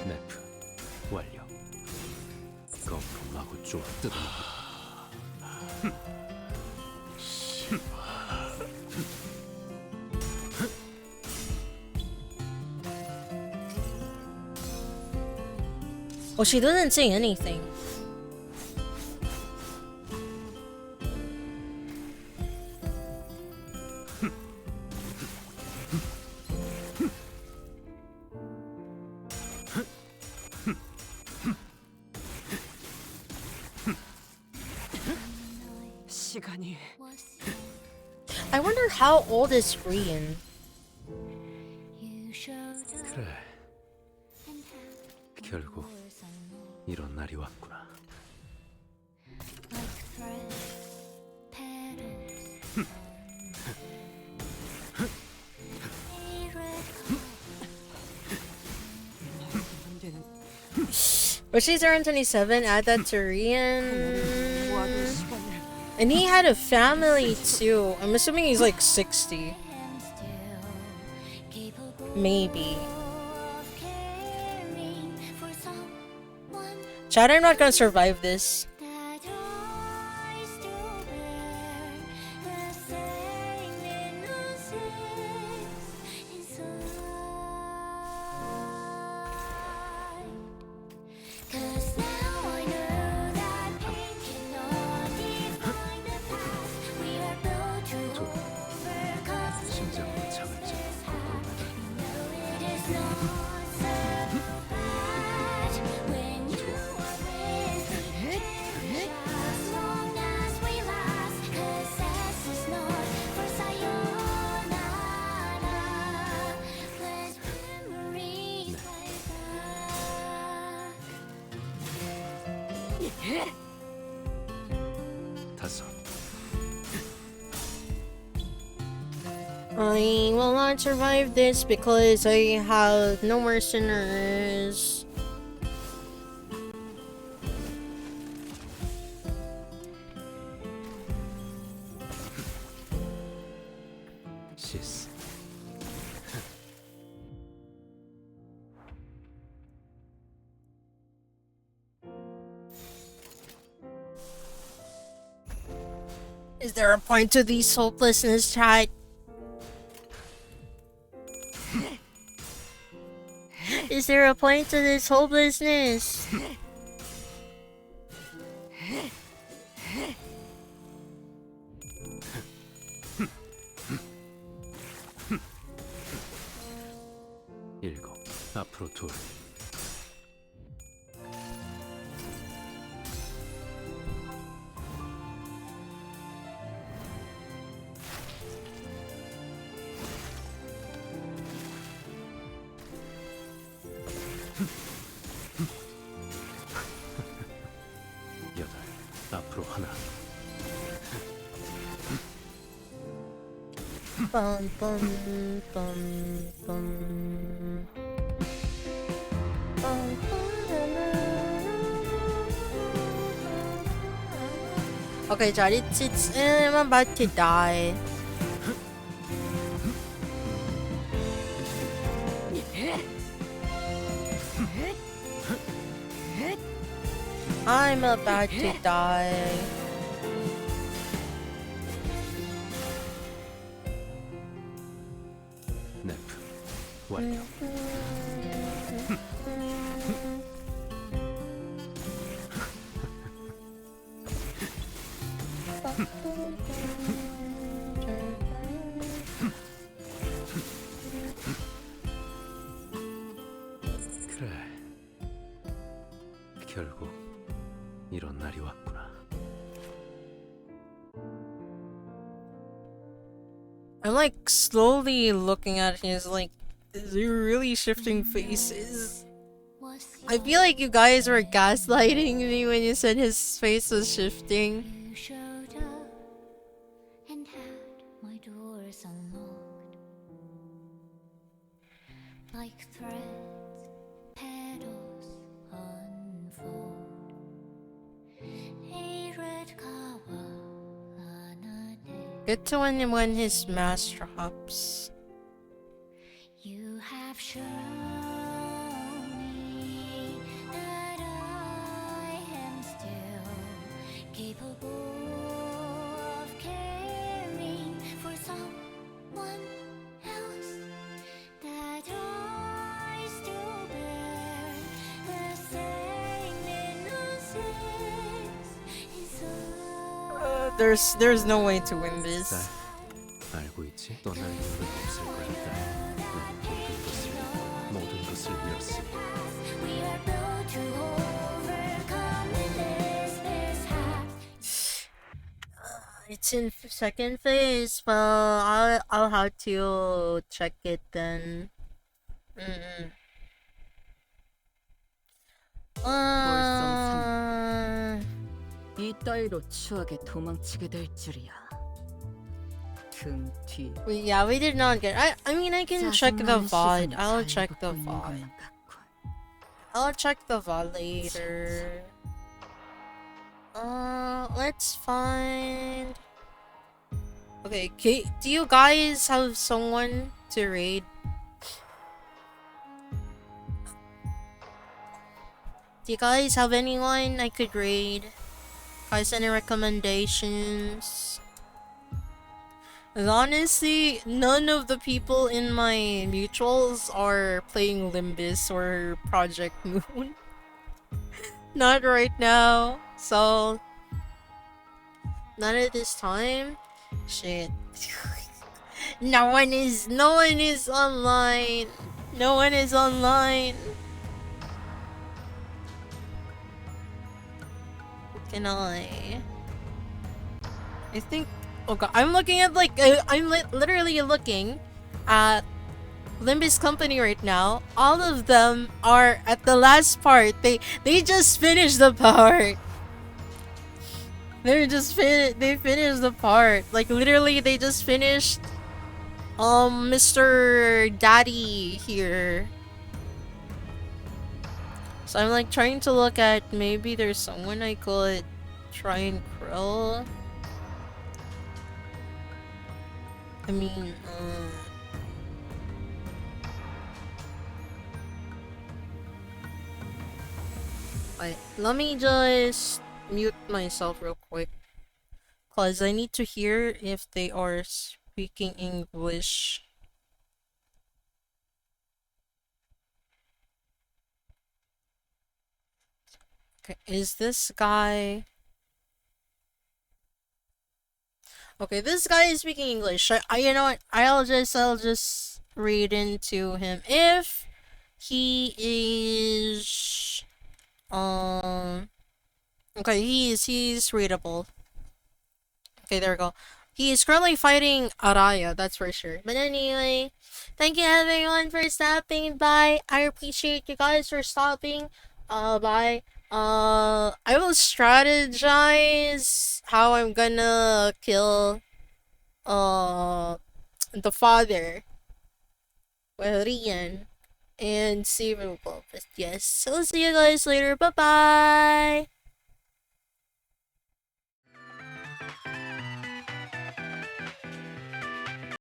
네프 완료. 거품하고 쪼아 뜯어먹고. Well, she doesn't say anything. 시간이 I wonder how old is Rian? 그래. 결국 이런 날이 왔구나. 문제는 But she's around 27, add that to Rian. 모아둔 시간을 And he had a family too. I'm assuming he's like 60. Maybe. Chad, I'm not gonna survive this. 심장으로 창을 찢고 다섯. I will not survive this because I have no more sinners. 시스. Is there a point to these hopelessness, chat? Is there a point to this hopelessness? 일곱. 앞으로 둘. 여덟. 앞으로 하나. Bum bum bum bum. Okay, Jad, I'm about to die. I'm about to die. 네프 완료. 그래. I'm like slowly looking at his like, is he really shifting faces? I feel like you guys were gaslighting me when you said his face was shifting. You showed up and had my doors unlocked. Like threads, petals unfold. A red kawalanade. Get to when his mask drops. You have shown me that I am still capable of caring for someone else. That I still bear the same innocence inside. There's no way to win this. 알고 있지? 떠날 이유는 없을 거야, 딸. 난 모든 것을 잃었으니. We are built to overcome this mishap. It's in second phase, but I'll have to check it then. 이 따위로 추하게 도망치게 될 줄이야. 등 뒤. Yeah, we did not get. I mean, I can check the VOD. I'll check the VOD. I'll check the VOD later. Let's find. Okay, do you guys have someone to raid? Do you guys have anyone I could raid? Guys, any recommendations? And honestly, none of the people in my mutuals are playing Limbus or Project Moon. Not right now. So, not at this time. Shit. No one is online. No one is online. Can I think. Oh god, I'm looking at like I'm literally looking at Limbus company right now. All of them are at the last part. They just finished the part. They finished the part. Like literally they just finished Mr. Daddy here. So I'm like trying to look at maybe there's someone I could try and krill. I mean, wait, let me just mute myself real quick. Cause I need to hear if they are speaking English. Okay, is this guy... Okay, this guy is speaking English. You know what? I'll just read into him. If he is okay, he's readable. Okay, there we go. He is currently fighting Araya, that's for sure. But anyway, thank you everyone for stopping by. I appreciate you guys for stopping by. I will strategize how I'm gonna kill the father with Rian and see if it will. But yes, so see you guys later. Bye bye.